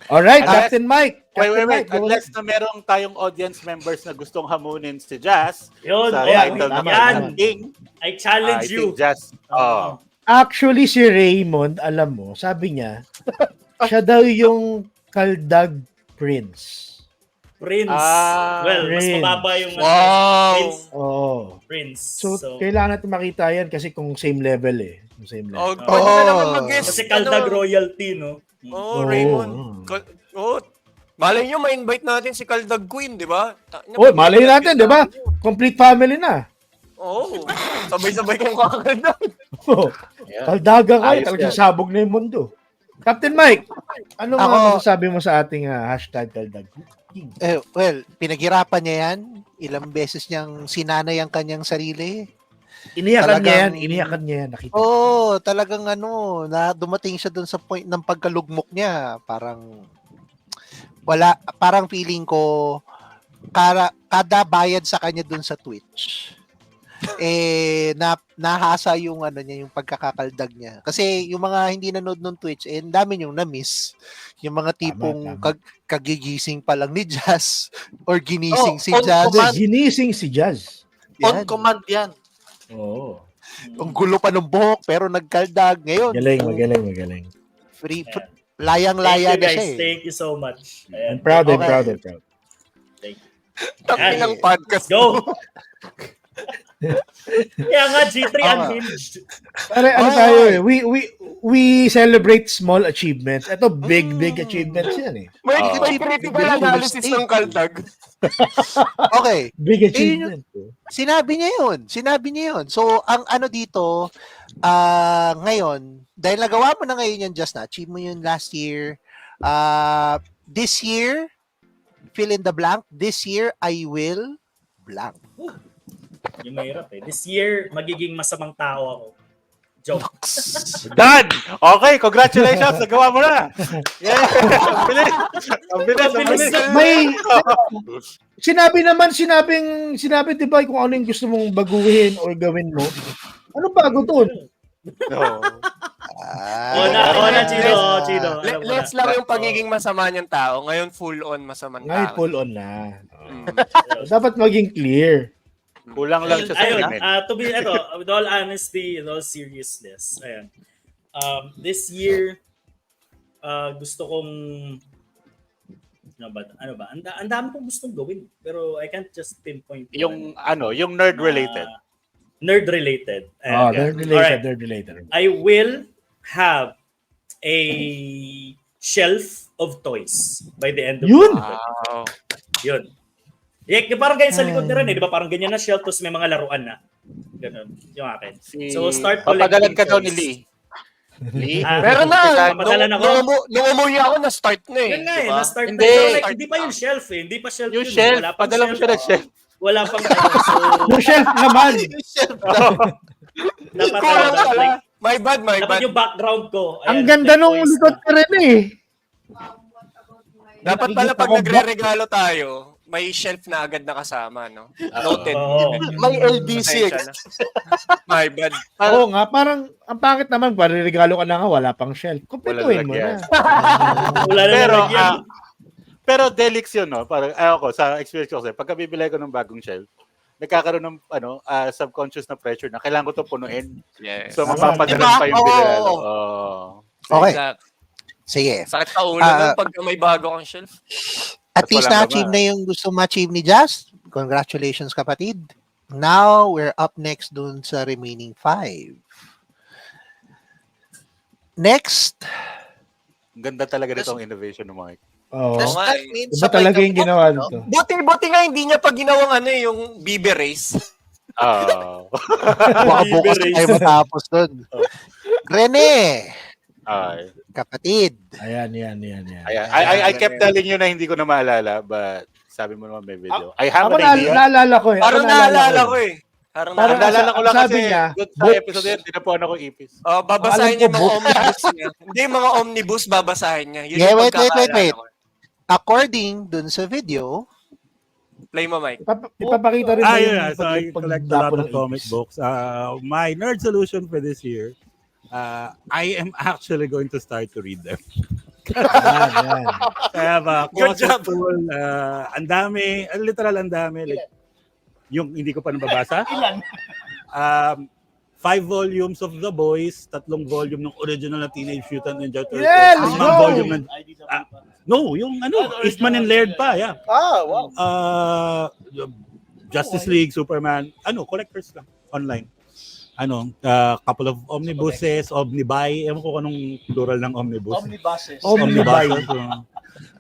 Alright, Captain Mike. Wait. Captain Mike, go Unless na merong tayong audience members na gustong hamunin si Jazz Yun, sa ayan, title tama, ng tama. King. I challenge I you. think Jazz. Oh. Actually, si Raymond, alam mo, sabi niya, siya daw yung Kaldag Prince. Prince. Ah, Well, mas Prince. mababa yung Wow. Prince. Oo. Prince. So, kailangan natin makita yan kasi kung same level eh. Yung same Oh, level. pwede na naman mag-guess. Kasi Kaldag royalty, no? Raymond. Malay nyo, ma-invite natin si Kaldag Queen, di ba? Oh, malay natin, di ba? Complete family na. Oo. Sabay-sabay kong kakaldag. Oh, Yeah. Kaldaga kayo, Ayos talagang yan. sabog na yung mundo. Captain Mike, ano Ako- nga masasabi mo sa ating hashtag Kaldag King? Well, pinaghirapan niya yan. Ilang beses niyang sinanay ang kanyang sarili. Iniyakan niya yan, Talagang- nakita. Oo, talagang na dumating siya dun sa point ng pagkalugmok niya. Parang feeling ko, kada bayad sa kanya dun sa Twitch, nahasa yung yung pagkakakaldag niya. Kasi yung mga hindi nanood ng Twitch, ang dami yung na-miss. Yung mga tipong Tama. kagigising pa lang ni Jazz or ginising si on Jazz. command. Ginising si Jazz. On Yan. command yan. Oo. Ang gulo pa ng buhok pero nagkaldag. Ngayon, Magaling. free, Yeah. layang-laya Thank you, na guys. siya eh. Thank you so much. I'm Ayan. proud. Thank you. Taki ng podcast. Go! Kaya nga, G3 Tama. unhinged. Ano tayo eh, we celebrate small achievements. Ito, big achievements yan eh. May critical analysis ng Kaldag. Okay. Big achievement. Sinabi niya yun. So, ang dito, ngayon, dahil nagawa mo na ngayon yan, just na-achieve mo yun last year. This year, fill in the blank. This year, I will blank. Yung mahirap eh. This year, magiging masamang tao ako. Joke. Done! Okay, congratulations! Nagawa mo na! Yeah! Ang bilis! May sinabi 'di ba kung ano yung gusto mong baguhin or gawin mo? Ano bago doon? No. Ona, Chino. Alam mo Let's na. lang yung pagiging masama niyang tao. Ngayon, full on masamang Ngayon tao. full on na. Mm. Dapat maging clear. Kulang lang siya sa Ayun, krimen. to be, with all honesty, in all seriousness, ayan. This year, gusto kong, ano ba? Ang dami kong gustong gawin, pero I can't just pinpoint. Yung nerd-related. Nerd-related. Oh, Ayan. nerd Alright. related. I will have a shelf of toys by the end of Yun! the year. Wow. Yun. Parang ganyan sa likod na rin, di ba? Parang ganyan na shelf, tapos may mga laruan na. Ganun, yung akin. So, start Papagalan collecting ka daw ni toys. Lee. Lee? Meron na. Papadalan ako. Nung umuwi ako, na-start na eh. Yun nga eh, Diba? na-start Hindi. na. Pero like, hindi pa yung shelf eh. Hindi pa shelf Yung yun. shelf, Wala pang padala mo siya ng shelf. Wala pang So, Yung shelf naman. dapat Kulang pala. like, My bad. dapat yung background ko. Ang ayan, ganda like nung toys likod na. ka rin eh. Dapat pala Nakikita pag ko nagre-regalo tayo, may shelf na agad nakasama, no? Noted. Oo. May LBC. Pasensya na. My bad. Oo nga, parang ang pangit naman, regalo ka na nga, wala pang shelf. Kumpletuhin mo lagyan. na. Wala na Pero, nalagyan. pero Delix yun, no? Parang, ako, sa experience ko kasi, pagka bibili ko ng bagong shelf, nagkakaroon ng subconscious na pressure na kailangan ko ito punuin. Yes. So, Tama. mapapadalan Diba? pa yung binigalo. Oo. Okay. Exact. Sige. Sakit sa ulo nun pag may bago kang shelf. At least Walang na-achieve laman. na yung gusto ma-achieve ni Jazz. Congratulations, kapatid. Now, we're up next dun sa remaining 5. Next, Ang ganda talaga nito ang innovation ng Mike. Oo. Does nga that eh. mean Iba talaga yung ginawa nito. Buti nga hindi niya pa ginawang yung BB race. baka bukas Liberation. tayo matapos dun. Rene, Ay. kapatid. Ayan. I kept telling you na hindi ko na maalala, but sabi mo naman may video. I have Ako an idea. naalala ko eh. Parang Ako naalala naalala ko eh. Parang Parang Naalala ko lang ang sabi kasi niya, doon sa books. episode yun, tinapuan ako ipis. babasahin Alam niya ko, yung mga omnibus niya. Hindi, yung mga omnibus babasahin niya. Yun Yeah, yung wait. pagkakaalala ko. According dun sa video, Play mo, Mike. Ipapakita rin ba yung So I collect a lot pagdapo of ng comic ipis? books. My nerd solution for this year, I am actually going to start to read them. Yan. I have a Good closet job. full. Ang dami, literal ang dami. Like, yung hindi ko pa nababasa. Ilan? 5 volumes of The Boys, 3 volume ng original na Teenage Mutant Ninja Turtles. Yeah, let's 5 go! volume ng no, yung Eastman and Laird pa, yeah. Wow. Justice League, Superman, collectors lang online. Couple of omnibuses, omnibuy, ewan ko anong plural ng omnibus. Omnibuy.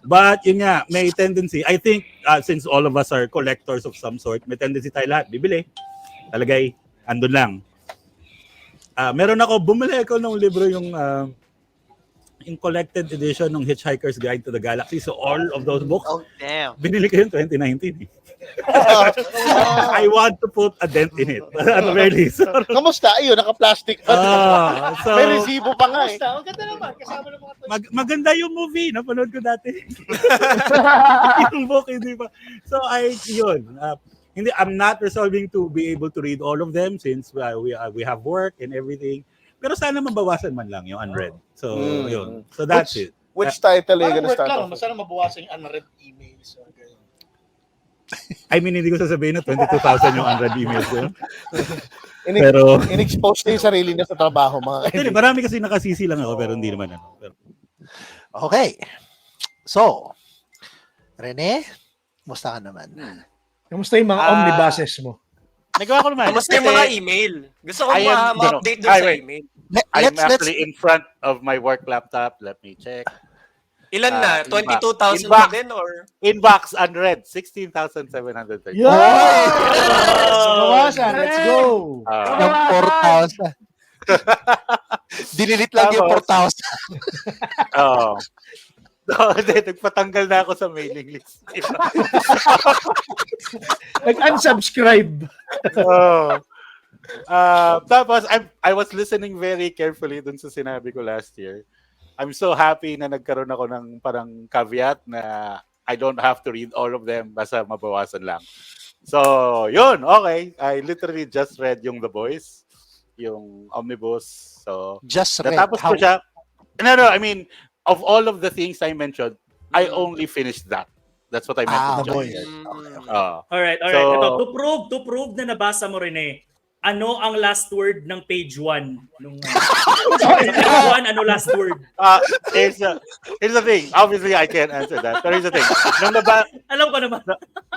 But yun nga, may tendency, I think since all of us are collectors of some sort, may tendency tayo lahat bibili. Talagay, andun lang. Bumili ako ng libro yung collected edition ng Hitchhiker's Guide to the Galaxy. So all of those books, Oh, damn. binili ko yung 2019. I want to put a dent in it. At the very least. Kamusta? Ayun, naka-plastic pa. So, May resibo pa nga eh. Ang ganda naman, kasama ng mga maganda yung movie. Napanood ko dati. Yung book, hindi pa. So, I'm not resolving to be able to read all of them since we have work and everything. Pero sana mabawasan man lang yung unread. So, yun. So, that's it. Which title are you gonna start off with? Masana mabawasan yung unread emails. I mean, hindi ko sasabihin na 22,000 yung unread emails ko. Pero in-expose na yung sarili niya sa trabaho, mga Hindi, marami kasi nakasisi lang ako pero hindi naman Pero, okay. So, Rene, musta ka naman? Kamusta yung mga omnibuses mo? nagawa ko naman. Kamusta yung mga email? Gusto ko ma-update doon sa email. I'm actually in front of my work laptop. Let me check. Ilan na? 22,000 inbox. na din or? Inbox unread, 16,730. Yo! Bawasan, let's go! Yung 4,000. Dinilit lang yung 4,000. Oo. Nagpatanggal na ako sa mailing list. Nag-unsubscribe. Tapos, I was listening very carefully dun sa sinabi ko last year. I'm so happy na nagkaroon ako ng parang caveat na I don't have to read all of them basta mabawasan lang. So, yun, okay. I literally just read yung The Boys, yung Omnibus. So, Just read. natapos ko siya. No, I mean, of all of the things I mentioned, I only finished that. That's what I meant. The Boys. Alright. So- Ito, to prove na nabasa mo rin ano ang last word ng page 1? Nung page 1, ano last word? Here's the thing. Obviously, I can't answer that. Pero here's the thing. Alam ko naman.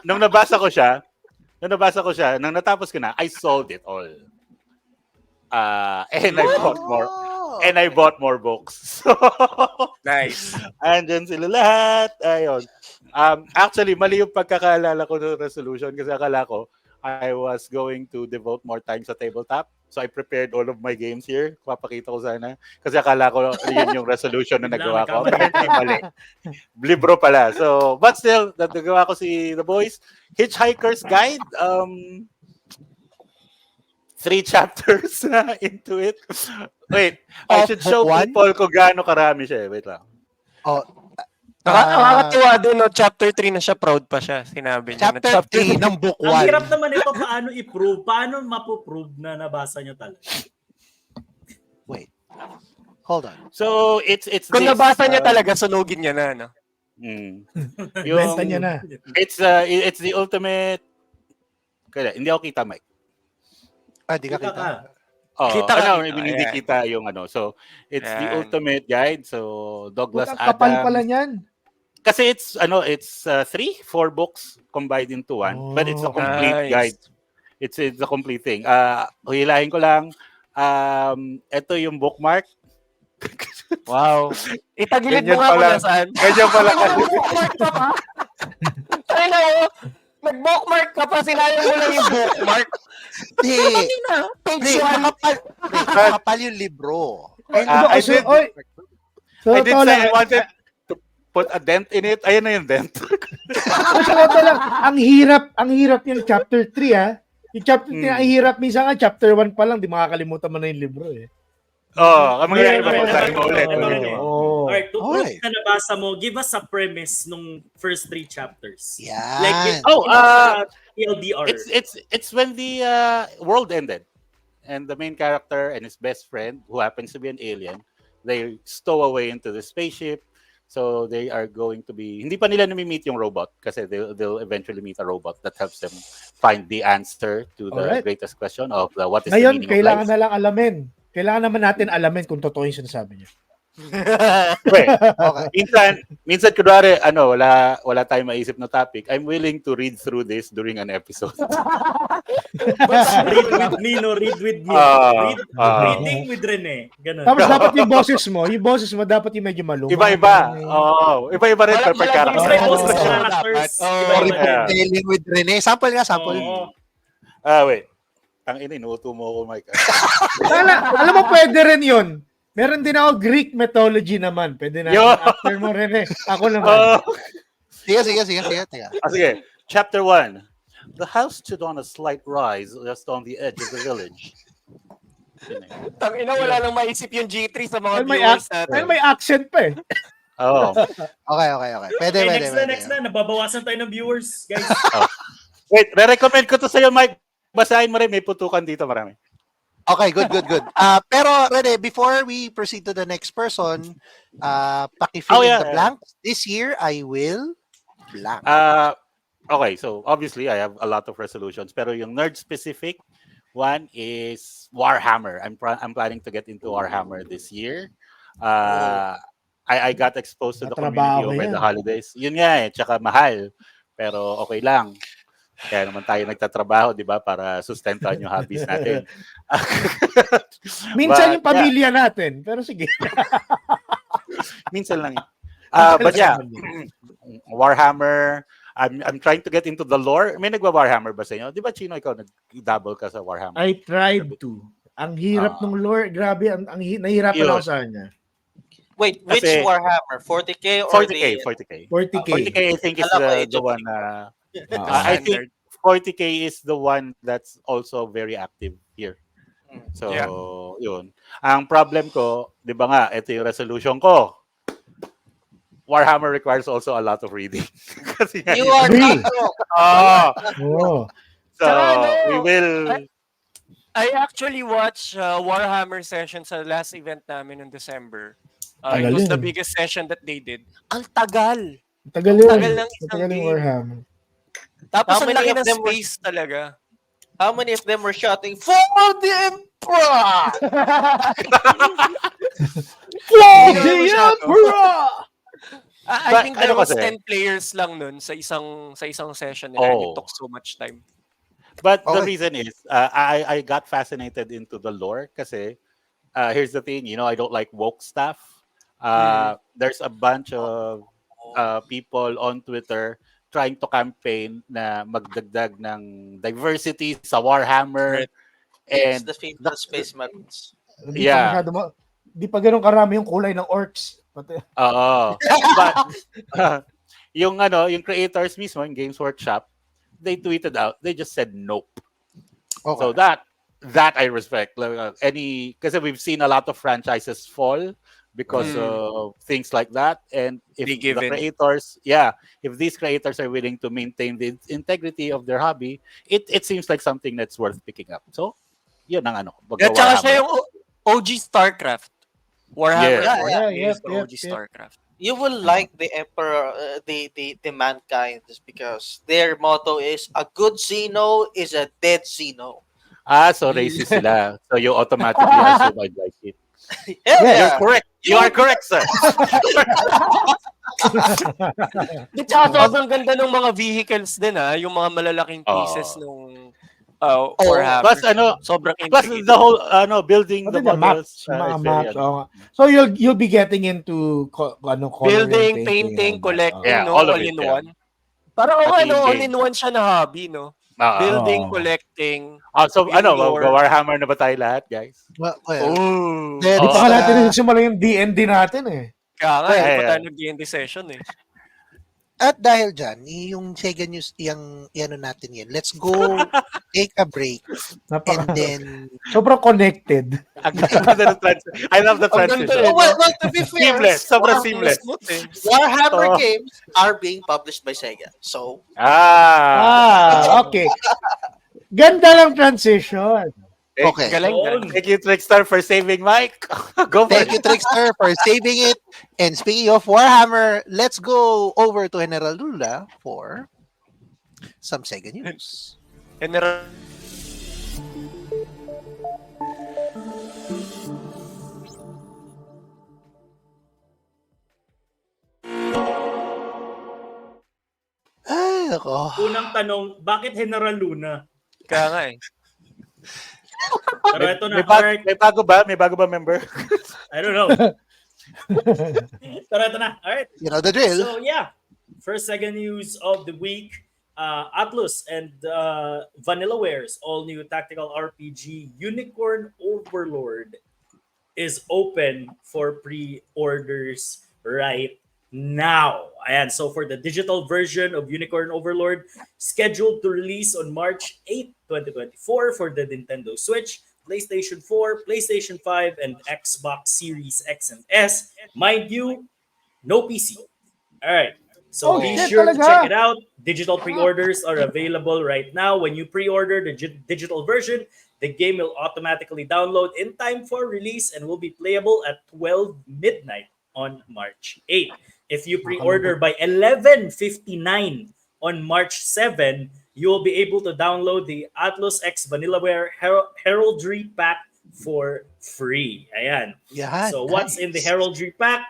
Nung nabasa ko siya, nung natapos ko na, I sold it all. And I bought more. And I bought more books. So, Nice. andyan sila lahat. Ayun. Actually, mali yung pagkakaalala ko ng resolution kasi akala ko I was going to devote more time sa tabletop. So I prepared all of my games here. Papakita ko sana. Kasi akala ko yun yung resolution na nagawa ko. Apparently, mali. Libro pala. So, but still, nagawa ko si The Boys. Hitchhiker's Guide. 3 chapters na into it. Wait, I should show people ko gaano karami siya. Wait lang. Nakakatuwa din, no? Chapter 3 na siya, proud pa siya. Sinabi niya. Chapter 3 ng book 1. Ang hirap naman ito, paano i-prove? Paano mapoprove na nabasa niya talaga? Wait. Hold on. So, it's Kung this, nabasa niya talaga, sunugin niya na, no? Benta niya na. It's the ultimate. Kaya, hindi ako kita, Mike. Di ka kita. Kita ka. Hindi kita yung ano. So, it's the ultimate guide. So, Douglas Kapal pala Adams. niyan. Kasi it's 4 books combined into one. But it's a complete guide. It's a complete thing. Hilahin ko lang. Ito yung bookmark. Wow. Itagilid mo Ganyan nga kung pala. nasaan. Ganyan pala. Bookmark ka pa? Ay na, nag-bookmark ka pa, sinabi mo lang yung bookmark. Page 1. Nakapal yung libro. I did So, say I wanted to put a dent in it. Ayun na yung dent. lang, ang hirap yung chapter 3 ha. Yung chapter, hirap minsan nga, chapter 1 pa lang, di makakalimutan mo na yung libro eh. Ang mangyayari babasahin mo ulit. Alright, kung Okay. na nabasa mo, give us a premise nung first 3 chapters. Yan. Like, TLDR. It's when the world ended, and the main character and his best friend, who happens to be an alien, they stow away into the spaceship. So they are going to be, hindi pa nila nami-meet yung robot kasi they'll eventually meet a robot that helps them find the answer to the Alright. greatest question of what is Ngayon, the meaning kailangan of life. na lang alamin. Kailangan naman natin alamin kung totoo yung sinasabi niya. Wait, Okay. minsan kunwari, wala tayong maisip na topic. I'm willing to read through this during an episode. Read with me, no? Read with me. Reading with Rene. Ganun. Tapos dapat yung boses mo dapat yung medyo maluma. Iba-iba. Iba-iba rin per character. May boses Oo, characters. Or Iba-iba. Dealing with Rene. Sample nga, sample. Oo. Wait. Tangina, inuuto mo ako, Mike. Alam mo, pwede rin yun. Meron din ako Greek mythology naman. Pwede na. After mo rin eh. Ako naman. Sige. Sige. Chapter 1. The house stood on a slight rise just on the edge of the village. Tangina, wala lang maisip yung G3 sa mga May, viewers natin. may accent pa eh. Oh. Okay. Pwede. Next na. Nababawasan tayo ng viewers, guys. Wait, re-recommend ko to sa'yo, Mike. Basahin mo rin. May putukan dito marami. Okay, good. Pero Rene, before we proceed to the next person, paki-fill in the blanks. This year, I will blank. Okay, so obviously I have a lot of resolutions, pero yung nerd-specific one is Warhammer. I'm planning to get into Warhammer this year. I got exposed to the community over the holidays. Yun nga tsaka mahal. Pero okay lang. Kaya naman tayo nagtatrabaho, di ba, para sustentuhan yung hobbies natin. Minsan yung pamilya natin, pero sige. Minsan lang. But yeah, Warhammer, I'm trying to get into the lore. May nagwa-Warhammer ba sa inyo? Di ba, Chino, ikaw nag-double ka sa Warhammer? I tried to. Ang hirap ng lore. Grabe, nahihirapan ako sa kanya. Wait, which Kasi- Warhammer? 40K or 40K, 40K. 40K. 40K, I think, is Alam ko, the one I think 40K is the one that's also very active here. So, yun. Ang problem ko, di ba nga, ito yung resolution ko. Warhammer requires also a lot of reading. Kasi You are not wrong. Oh. So, we will... I actually watched Warhammer session sa last event namin in December. It Tagal was yun. the biggest session that they did. Ang tagal. Tagal yun. Tagal ng isang Tagal yung game. Warhammer. Tapos How ang many laki of ng them were- space talaga. How many of them were shouting, "For the Emperor!" For the Emperor! I But think there ano was kasi? 10 players lang nun sa isang session nila. And it Oh. took so much time. But the Okay. reason is, I got fascinated into the lore kasi, here's the thing, I don't like woke stuff. There's a bunch of people on Twitter trying to campaign na magdagdag ng diversity sa Warhammer. It's And the famous Space Marines. Yeah. Di pa ganun karami yung kulay ng orcs. Pati, Oo. But yung creators mismo, yung Games Workshop, they tweeted out, they just said nope. Okay. So that I respect. Kasi we've seen a lot of franchises fall because of things like that. And if They give the in. creators, if these creators are willing to maintain the integrity of their hobby, it seems like something that's worth picking up. So, yun ang At saka siya yung OG StarCraft. Warhammer. Yeah, is the OG StarCraft. You will like the Emperor, the mankind, just because their motto is, "A good Xeno is a dead Xeno." So racist sila. So you automatically assume I'd like it. Yeah. You're correct. You are correct, sir. At saka sobrang ganda ng mga vehicles din yung mga malalaking pieces nung Warhammer. Plus Sobrang plus intricate. the whole building pati the the maps. models Yung mga is maps. very, oo nga. So you'll be getting into coloring, Building, painting, collecting, Yeah, no? all of All it, in yeah. one. Parang Pati all game. in one siya na hobby, no? Building, collecting. So Yung lore. mag-Warhammer na ba tayo lahat, guys? Well, Oh. there Di is, pa ka natin nagsimula yung D&D natin eh. Kaya nga, Yeah, hindi pa yeah. tayo nag-D&D session eh. At dahil dyan, yung Sega News, yung natin yan. Let's go take a break and then Sobrang connected. I love the transition. Well, to be fair, Seamless. Sobrang Warhammer- seamless. Warhammer Oh. games are being published by Sega. So, Okay. Ganda ng transition. Okay. Thank you, Trickstar, for saving Mike. Go for Thank it. you, Trickster, for saving it. And speaking of Warhammer, let's go over to General Lula for some Sega news. General Ay, ako. Unang tanong, bakit General Luna? kaya nga eh. Pero ito na, alright. May bago ba member? I don't know. Pero ito na, alright. You know the drill. So yeah, first Sega news of the week. Atlus and Vanillaware's all-new tactical RPG Unicorn Overlord is open for pre-orders right now. Ayan, so for the digital version of Unicorn Overlord, scheduled to release on March 8, 2024 for the Nintendo Switch, PlayStation 4, PlayStation 5, and Xbox Series X and S. Mind you, no PC. All right. So be shit, sure to talaga? check it out. Digital pre-orders are available right now. When you pre-order the digital version, the game will automatically download in time for release and will be playable at 12 midnight on March 8. If you pre-order by 11:59 on March 7, you will be able to download the Atlus X Vanillaware Heraldry Pack for free. Ayan. Yan, So what's in the nice. Heraldry Pack?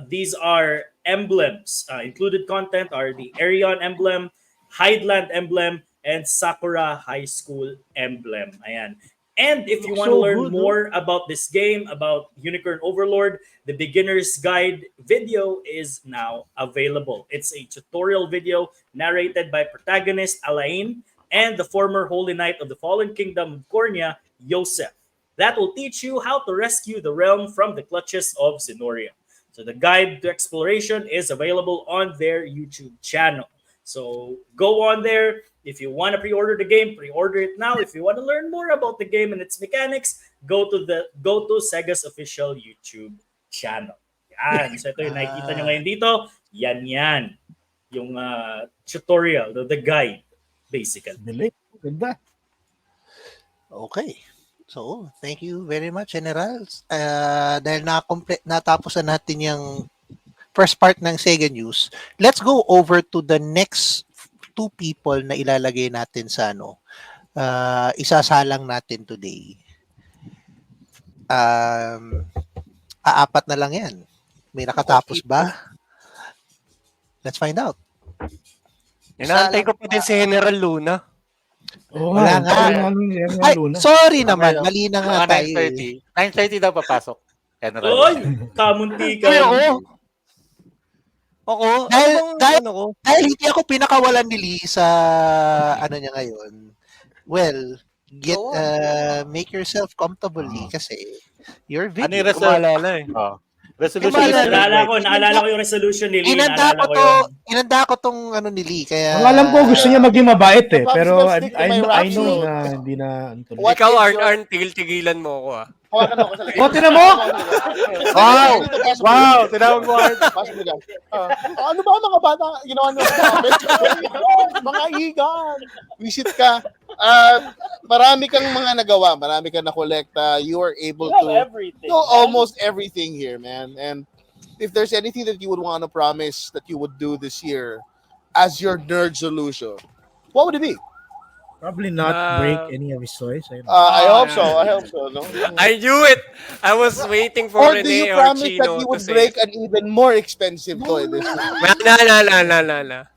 These are emblems. Included content are the Arion emblem, Hideland emblem, and Sakura High School emblem. Ayan. And if you want to So learn good, no? more about this game, about Unicorn Overlord, the beginner's guide video is now available. It's a tutorial video narrated by protagonist Alain and the former Holy Knight of the Fallen Kingdom of Cornea, Yosef. That will teach you how to rescue the realm from the clutches of Zennoria. So the guide to exploration is available on their YouTube channel. So go on there. If you want to pre-order the game, pre-order it now. If you want to learn more about the game and its mechanics, go to Sega's official YouTube channel. Yan. So ito yung nakikita nyo ngayon dito. Yan. Yung tutorial, the guide, basically. Delay. Ganda. Okay. So, thank you very much, General. Dahil natapos na natin yung first part ng Sega News, let's go over to the next two people na ilalagay natin sa isasalang natin today. Aapat na lang yan. May nakatapos ba? Let's find out. Inaantay ko pa din si General Luna. Oo Wala nga. Ay, Luna. sorry naman. Mali na nga Mga tayo. 9:30. 9:30 daw papasok. General. Oy! Kamuntikan. Ako? Dahil hindi ako pinakawalan ni Lee sa niya ngayon. Well, make yourself comfortable, Lee, kasi your Ano video. yung resolution? Naalala ko yung resolution ni Lee. Inanda ko tong ni Lee, kaya Ang alam ko, gusto niya maging mabait eh. Pops, Pero let's stick to my I rap know sheet. na hindi na... What Ikaw, is your- Arn, tigilan mo ako ah. Hawakan ako sa likod. O, tinan mo! Wow! Dito, pasok mo Wow! dyan. Tinawag mo, Art. Pasok mo dyan. Ano ba mga bata ginawa nyo? Mga igan. Visit ka. Marami kang mga nagawa. Marami kang nakolekta. You are able to everything. do almost everything here, man. And if there's anything that you would want to promise that you would do this year as your nerd solution, what would it be? Probably not break any of his toys. I hope so. I hope so. No? I knew it! I was waiting for Or do Rene you or promise that Chino you to would say break an even more expensive toy this year? Na.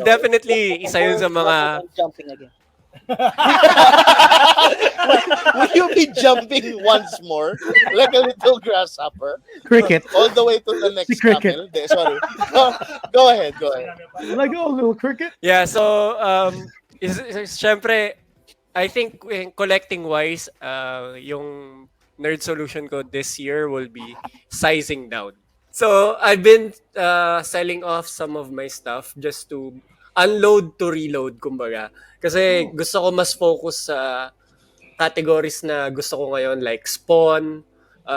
Definitely, isa yun sa mga... Jumping again. Will you be jumping once more like a little grasshopper Cricket. all the way to the next Si Cricket. camel? Sorry. Go ahead. Like, oh, little cricket. Yeah, so, syempre, I think collecting-wise, yung nerd solution ko this year will be sizing down. So I've been selling off some of my stuff just to unload to reload, kumbaga. Kasi gusto ko mas focus sa categories na gusto ko ngayon, like Spawn,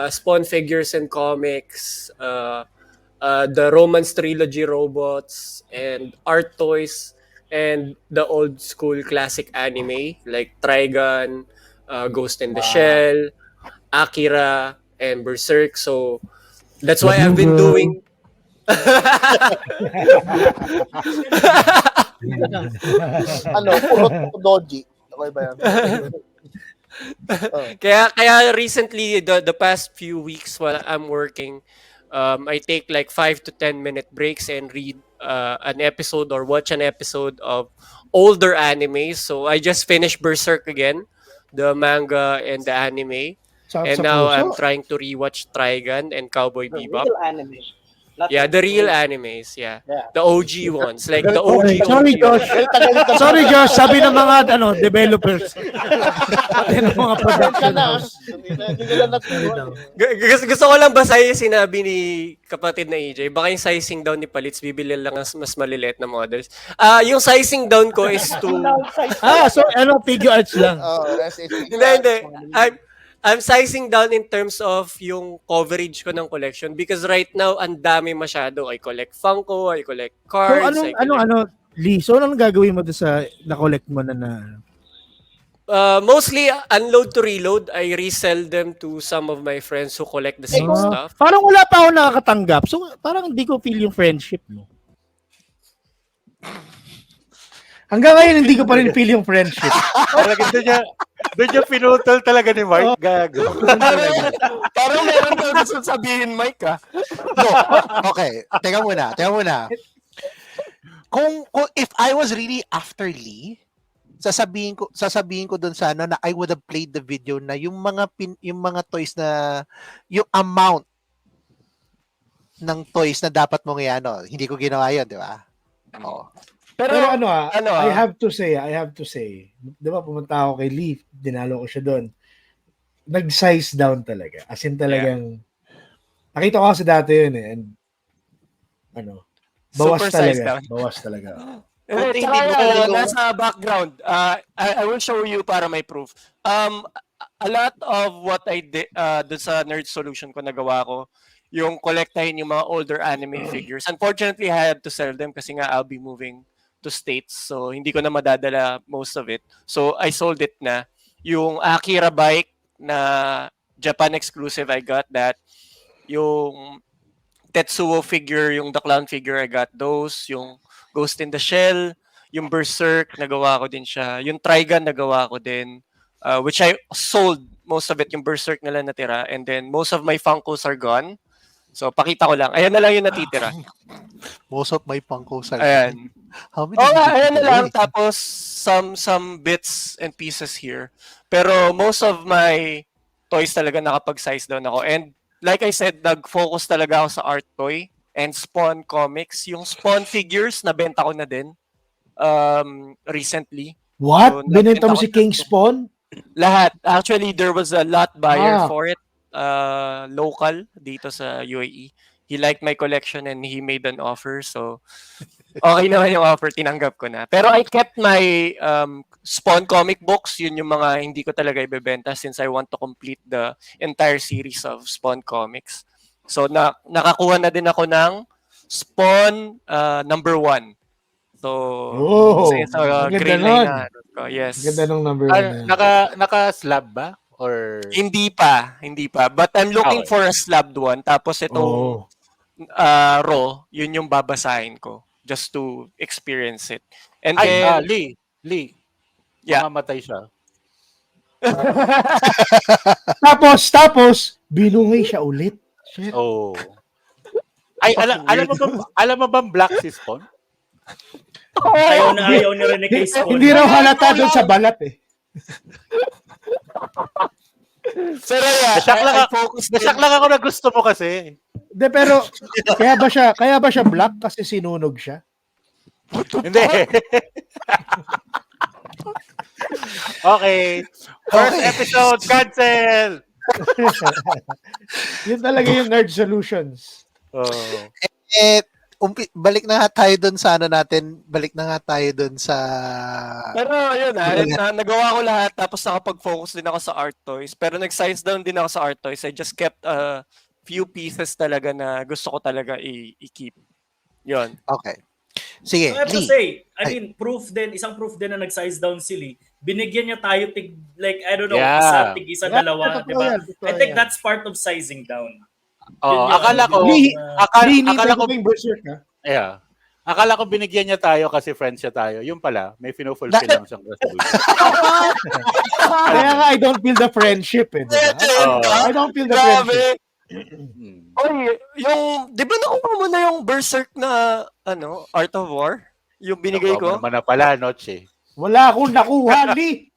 Spawn figures and comics, the Romance Trilogy robots, and art toys, and the old school classic anime like Trigun, Ghost in the Shell, Akira, and Berserk. So that's why I've been doing. Puro doji. Okay ba yan? Kaya recently, the past few weeks while I'm working, I take like 5 to 10 minute breaks and read an episode or watch an episode of older anime. So I just finished Berserk again, the manga and the anime. Sa Now puso. I'm trying to rewatch Trigun and Cowboy Bebop. anime. Yeah, the real animes. Yeah, the OG ones, like the OG. Sorry, Josh. Sorry, Josh. Sabi ng mga developers. Pati ng mga production house. Gusto ko lang basahin yung sinabi ni kapatid na EJ. Baka yung sizing down ni Palits, bibili lang ng mas maliliit na models. Yung sizing down ko is to... So figure arts lang. Hindi. I'm sizing down in terms of yung coverage ko ng collection because right now, ang dami masyado. I collect Funko, I collect So cards. Lee, so anong gagawin mo doon sa na-collect mo na Mostly, unload to reload. I resell them to some of my friends who collect the same stuff. Parang wala pa ako nakakatanggap. So parang hindi ko feel yung friendship mo. Hanggang ngayon, hindi ko pa rin feel yung friendship. Talaga doon niya pinutol talaga ni Mark. Gago. Parang meron ka gusto sabihin, Mike, ha? No, okay. Teka muna. Kung if I was really after Lee, sasabihin ko doon sa na I would have played the video na yung mga toys na yung amount ng toys na dapat mong hindi ko ginawa yun, di ba? Oo. Pero I have to say, 'di ba pumunta ako kay Lee, dinalo ko siya doon. Nag-size down talaga. As in talagang nakita ko kasi dati yun and bawas Super size talaga. down. Bawas talaga. Nasa background, I will show you para may proof. A lot of what I did doon sa Nerd Solution ko nagawa ko, yung collectahin yung mga older anime figures. Unfortunately, I had to sell them kasi nga I'll be moving to States. So, hindi ko na madadala most of it. So, I sold it na. Yung Akira bike na Japan exclusive, I got that. Yung Tetsuo figure, yung The Clown figure, I got those. Yung Ghost in the Shell, yung Berserk, nagawa ko din siya. Yung Trigun, nagawa ko din. Which I sold most of it, yung Berserk na lang natira. And then, most of my Funkos are gone. So, pakita ko lang. Ayan na lang yung natitira. Most of my Funkos are Ayan. How many? Ayan na lang. Tapos, some bits and pieces here. Pero, most of my toys talaga nakapag-size down ako. And, like I said, nag-focus talaga ako sa art toy and Spawn comics. Yung Spawn figures, nabenta ko na din recently. What? So, Binenta mo si King Spawn? Lahat. Actually, there was a lot buyer for it. Local dito sa UAE. He liked my collection and he made an offer. So, okay naman yung offer. Tinanggap ko na. Pero I kept my Spawn comic books. Yun yung mga hindi ko talaga ibebenta since I want to complete the entire series of Spawn comics. So, nakakuha na din ako ng Spawn number 1. So, green line na. Yes. Ganda ng number 1. Naka-slab ba? Or Hindi pa. But I'm looking for a slabbed one. Tapos itong raw, yun yung babasahin ko. Just to experience it. And then, Lee. Yeah. Mamamatay siya. Tapos, binuhay siya ulit. Shit. Oh. Ay, alam mo bang black si Spawn? Ayaw ni Rene kay Spawn. Hindi raw halata doon sa balat eh. Pero yeah, Nasyak lang ako na gusto mo kasi. De, pero kaya ba siya black kasi sinunog siya? Hindi. Okay. First episode, cancel! Yun talaga yung Nerd Solutions. Oh. Eh, balik na nga tayo doon sa ano natin. Balik na nga tayo doon sa... Pero yun nagawa ko lahat tapos nakapag-focus din ako sa art toys. Pero nag-size down din ako sa art toys. I just kept a few pieces talaga na gusto ko talaga i-keep. Yun. Okay. Sige, So I have to Lee. say, I Ay. mean, isang proof din na nag-size down si Lee. Binigyan niya tayo like, I don't know, Yeah. isa, Yeah, dalawa, totoo di ba? yan, totoo I think yan. that's part of sizing down. Oh, Yun yun. akala ko, Lee, akala Hinihintay ko, ko pa yung berserk, ha? yeah. Akala ko binigyan niya tayo kasi friends siya tayo. Yung pala, may fino-fulfill lang siyang resolution. Kaya nga, I don't feel the friendship, eh. Diba? I don't feel the friendship. Hmm. Oy, yung, di ba nakuha mo na yung Berserk na, Art of War? Yung binigay Nakuha mo ko? naman na pala, Noche. Wala akong nakuha, Lee.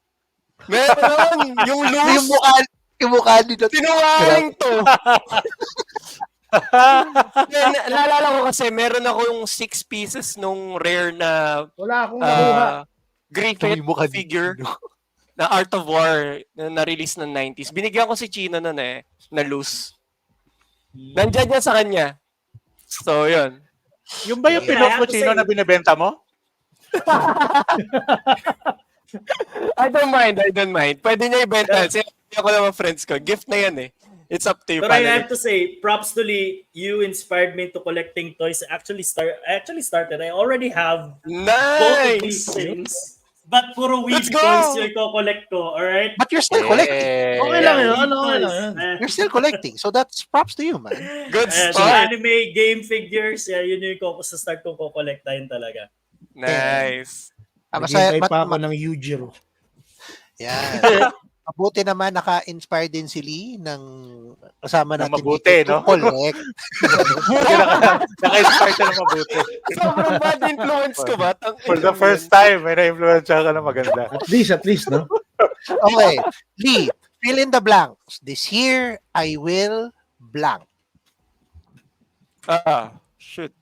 Meron! Yung Yung loose! mukha nito. Sinungaling to! Naalala ko kasi, meron ako yung 6 pieces nung rare na Wala akong nakuha. Griffith Yung mukha figure na Art of War na release ng 90s. Binigyan ko si Chino nun na loose. Nandyan yan sa kanya. So, yun. Yung ba yung Yeah, I pinost have mo, to Chino, say- na binibenta mo? I don't mind. Pwede niya ibenta. Sinabi ko naman friends ko. Gift na yan eh. It's up to you. But I have to say, props to Lee, you inspired me to collecting toys. I actually started. I already have both of these Nice! things. But puro weed Let's go! toys yung ko-collect ko, alright? But you're still collecting. Okay lang yun. Okay lang yun. You're still collecting. So that's props to you, man. Good So start. anime, game figures, yun yung sa start kong ko-collectahin talaga. Nice. Masaya, Naghihintay pa ako ng Yujiro. Yan. Mabuti naman naka-inspire din si Lee ng kasama Ng natin mabuti, dito no? to collect. Naka-inspire siya ng mabuti. Sobrang bad influence ko ba? For the first time, may na-influence ka na maganda. At least, no? Okay. Lee, fill in the blanks. This year, I will blank. Shoot.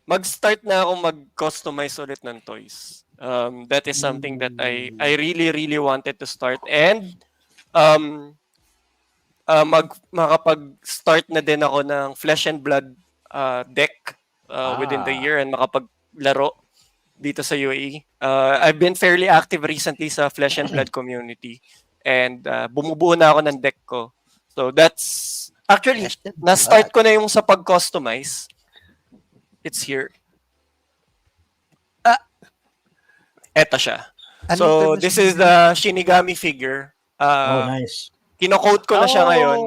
Mag-start na ako mag-customize ulit ng toys. That is something that I really, really wanted to start. And makapag-start na din ako ng Flesh and Blood deck within the year and makapaglaro dito sa UAE. I've been fairly active recently sa Flesh and Blood community. And bumubuo na ako ng deck ko. So that's... Actually, na-start ko na yung sa pag-customize. It's here. Eto siya. So, this is the Shinigami figure. Nice. Kino-code ko na siya ngayon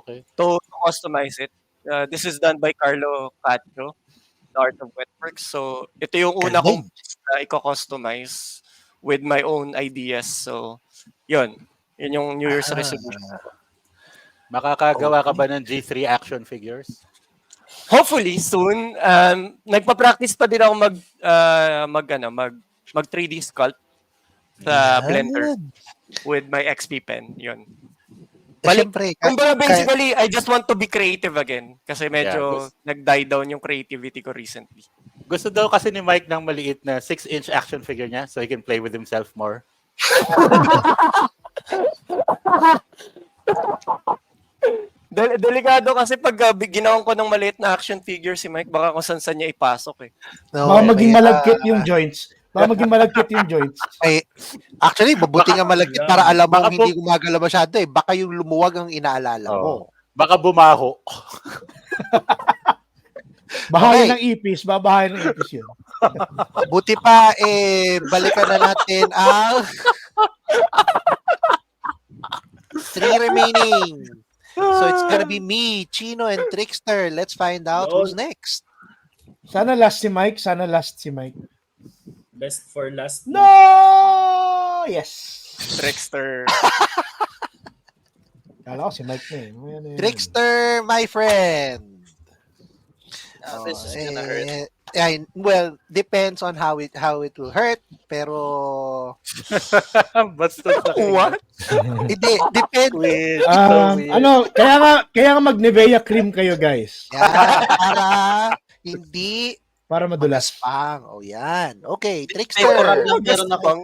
Okay. to customize it. This is done by Carlo Castro, The Art of Wetworks. So, ito yung una kong na i-customize with my own ideas. So, yun. Yun yung New Year's resolution. Makakagawa ka ba ng G3 action figures? Hopefully soon. Nagpa-practice pa din ako mag 3D sculpt sa Blender with my XP pen. Yun. Siyempre, Kumbaga basically, I just want to be creative again kasi medyo Yeah. nag-die down yung creativity ko recently. Gusto daw kasi ni Mike ng maliit na 6-inch action figure niya so he can play with himself more. Delikado kasi pag ginawan ko ng maliit na action figure si Mike, baka kung saan niya ipasok eh. no, Baka maging may, malagkit yung joints. actually, mabuti nga malagkit para alam mo baka hindi gumagalaw masyado eh. Baka yung lumuwag ang inaalala mo. Baka bumaho. Bahayin ng ipis. Babahayin ng ipis yun. Buti pa, balikan na natin ang 3 remaining. So it's gonna be me, Chino, and Trickster. Let's find out who's next. Sana last si Mike. Best for last. No! Yes. Trickster. Kala ko si Mike na eh. Trickster, my friend. This is gonna hurt. Well, depends on how it will hurt, pero Basta sa What? hindi depende. Kaya nga mag-Nivea cream kayo, guys. Para hindi Para madulas. pang. O yan. Okay, Temporal Trickster. lang meron akong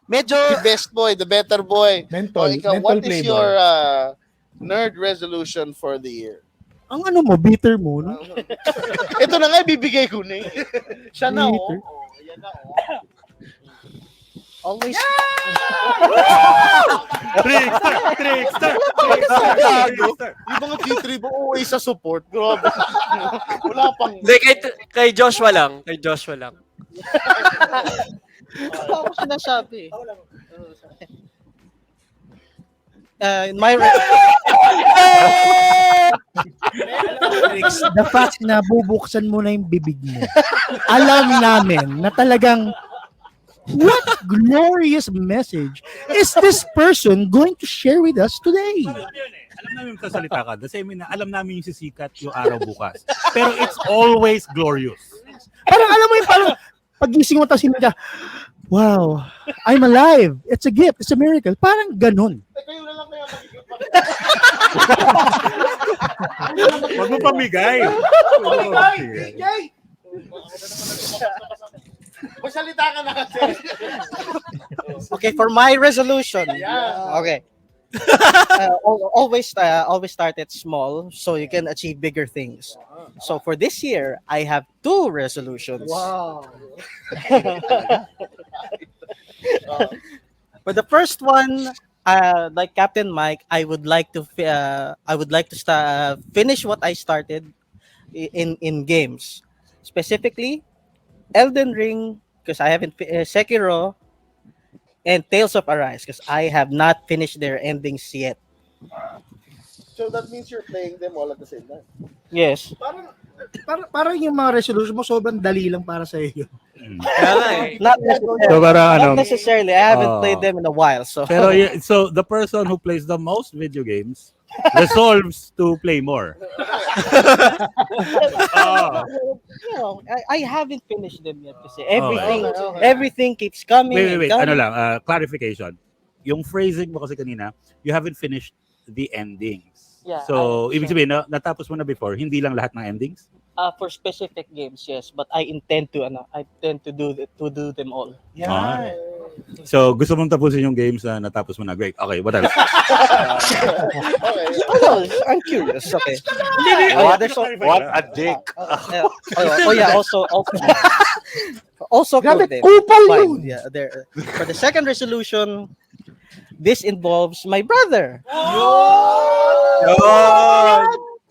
Medyo The best boy, the better boy. Mental Ikaw, mental what is flavor. your nerd resolution for the year? Ang ano mo, bitter mo, no? Ito na nga, bibigay ko na eh. Siya na, oh. Bitter. Yan na, oh. Always. Trickster. Yung mga G3 mo, OA sa support. Grabe. Wala pang... Hindi, kay Joshua lang. Kay Joshua lang. Ako sinasabi. The fact na bubuksan mo na yung bibig mo. Alam namin na talagang what glorious message is this person going to share with us today? Alam namin magsasalita ka. The same na alam namin yung sisikat yung araw bukas. Pero it's always glorious. Parang alam mo yung parang pagising mo tapos ka, wow, I'm alive. It's a gift. It's a miracle. Parang ganun. Kayo na lang kaya magiging Huwag mo pamigay. Jay! Magsalita ka na kasi. Okay, for my resolution. Okay. Always start it small so you can achieve bigger things. So for this year, I have 2 resolutions. Wow. For the first one, like Captain Mike, I would like to finish what I started in games, specifically Elden Ring, because I haven't Sekiro, and Tales of Arise, because I have not finished their endings yet. So that means you're playing them all at the same time? Yes. Parang yung mga resolution mo sobrang dali lang para sa iyo. Not necessarily. So, Not necessarily. I haven't played them in a while. So. Pero so the person who plays the most video games resolves to play more. I haven't finished them yet kasi everything keeps coming. Wait. Coming. Ano lang, clarification. Yung phrasing mo kasi kanina, you haven't finished the endings. Yeah, So, ibig sabihin, natapos mo na before, hindi lang lahat ng endings? For specific games, yes, but I intend to do them all. Ah. So, gusto mong tapusin yung games na natapos mo na. Great. Okay, what else? I'm curious. Okay. What a dick. Also Grabe, good, kupal fine. yun. Yeah, there. For the second resolution, this involves my brother.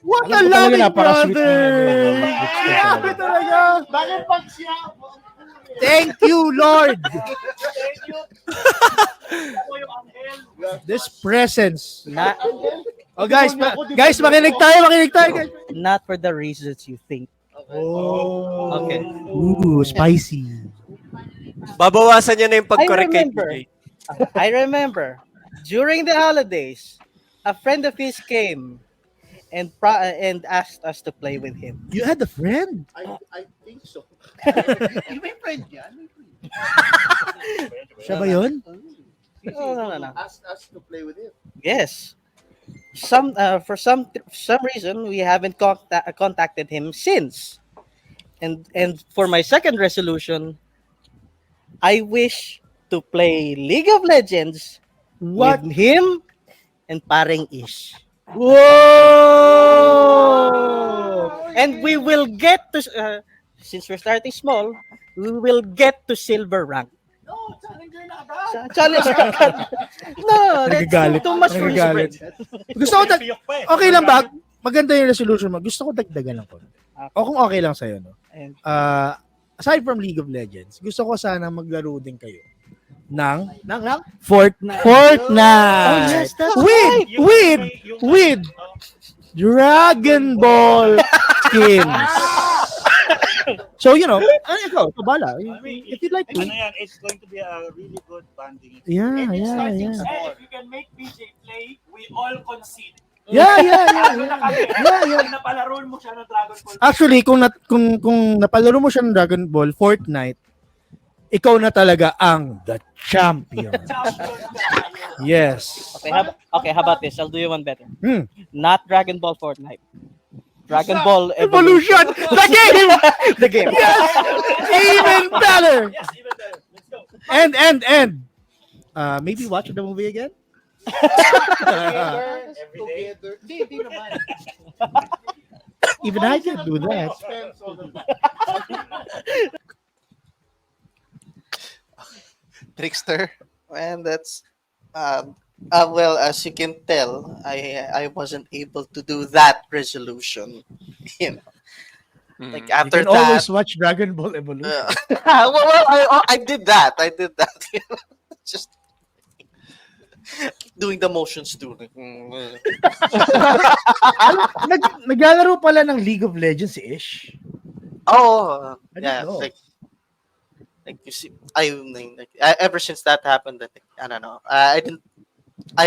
What a Alam ko talaga loving napaka-sweet brother! Grabe talaga! Bakit pag siya? Thank you, Lord! This presence. Oh, guys, makinig tayo, guys. Not for the reasons you think. Oh. Okay. Ooh, spicy. Babawasan niya na yung pag-correct kay DJ. I remember during the holidays, a friend of his came and asked us to play with him. You had a friend? I think so. May friend yan. Siya ba yun? No. Ask us to play with him. Yes. For some reason we haven't contacted him since. And for my second resolution, I wish to play League of Legends with him and paring Ish. Whoa! And we will get to since we're starting small, we will get to silver rank. No, challenger na agad. Challenger agad. No, Nagagalit. that's too much for his Nagagalit. friend. Gusto ko okay lang ba? Maganda yung resolution mo. Gusto ko dagdagan lang ko. O kung okay lang sa'yo, no? Aside from League of Legends, gusto ko sana maglaro din kayo ng Fortnite. Oh, yes, that's With Dragon Ball skins. So, ikaw, bala. If you'd like to. It's going to be a really good bonding. Yeah. And if you can make PJ play, we all concede. Yeah. Pag napalaroon mo siya ng Dragon Ball. Actually, kung napalaro mo siya ng Dragon Ball, Fortnite, ikaw na talaga ang the champion. Yes. Okay, how about this? I'll do you one better. Not Dragon Ball Fortnite. Dragon Ball Evolution! The game! The game. Yes! Even better! Yes, even better. Let's go. And maybe watch the movie again? Together. Hindi naman. Even I can do that. Trickster. And that's well, as you can tell, I wasn't able to do that resolution. You know, like You after can that, always watch Dragon Ball Evolution. I did that. I did that. Just doing the motions too. Naglalaro pala ng League of Legends si Ish. Oh, I didn't yeah. know. Like you see, ever since that happened, I don't know. I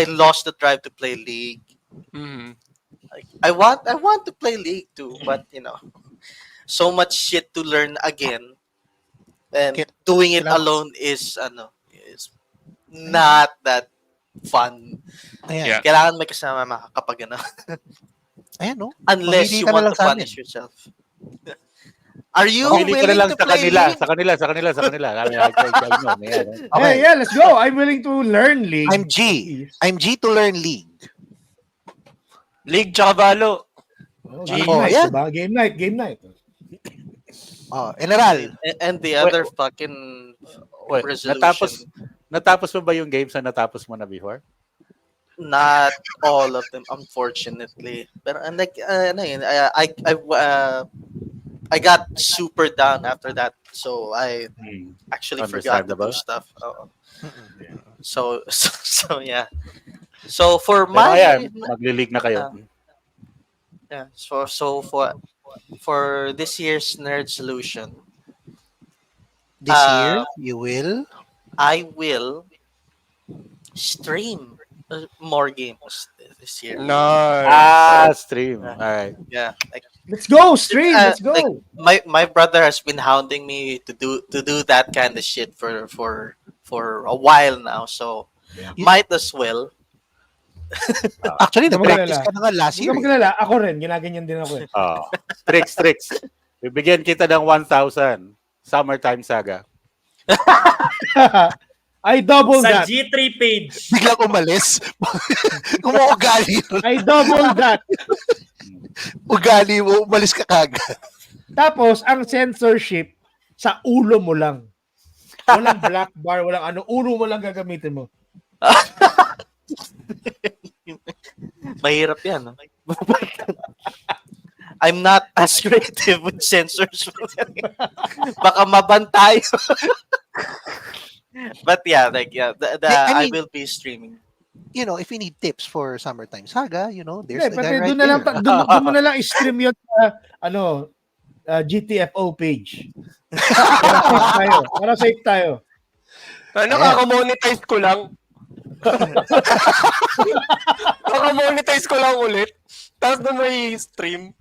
lost the drive to play League. Like, I want to play League too, but so much shit to learn again, and doing it alone is not that fun. Ayan. Kailangan may kasama makakapag Ayan, no? unless Mamili you ka na want lang to sa punish yourself. Are you Pili ka na willing lang to sa play kanila, League? sa kanila. Okay. Yeah, let's go. I'm willing to learn League. I'm G. I'm G to learn League. League tsaka Valo. Game Oh, night, yeah. diba? Game night. Oh, general. And the other fucking Wait, resolution. natapos mo ba yung games na natapos mo na before? Not all of them, unfortunately. But like, I got super down after that, so I actually forgot to do Understandable. stuff. So yeah. So for Pero my ayan, magli-league na kayo. yeah, so for this year's nerd solution, This year, you will? I will stream more games this year. Stream. All right. Yeah, like, Let's go, stream. Let's go. like, my brother has been hounding me to do that kind of shit for a while now, so might as well. Actually, Huwag nag-practice magalala. ka na nga last Huwag year. ka magalala. Ako rin. Ginaganyan din ako. Tricks. Bibigyan kita ng 1,000. Summertime Saga. I double Sa that. G3 page. Biglang umalis. Umuugali. I double that. Ugali mo, umalis ka kagad. Tapos, ang censorship, sa ulo mo lang. Walang black bar, walang ano. Ulo mo lang gagamitin mo. Mahirap yan. I'm not as creative with sensors. Baka maban tayo. But yeah, I will be streaming. If you need tips for Summertime Saga, there's Yeah, the but guy right doon na lang, there. doon mo na lang i-stream yun sa, GTFO page. Para safe tayo. Kaka-monetize ko lang. Kaka-monetize ko lang ulit. Tapos doon may stream.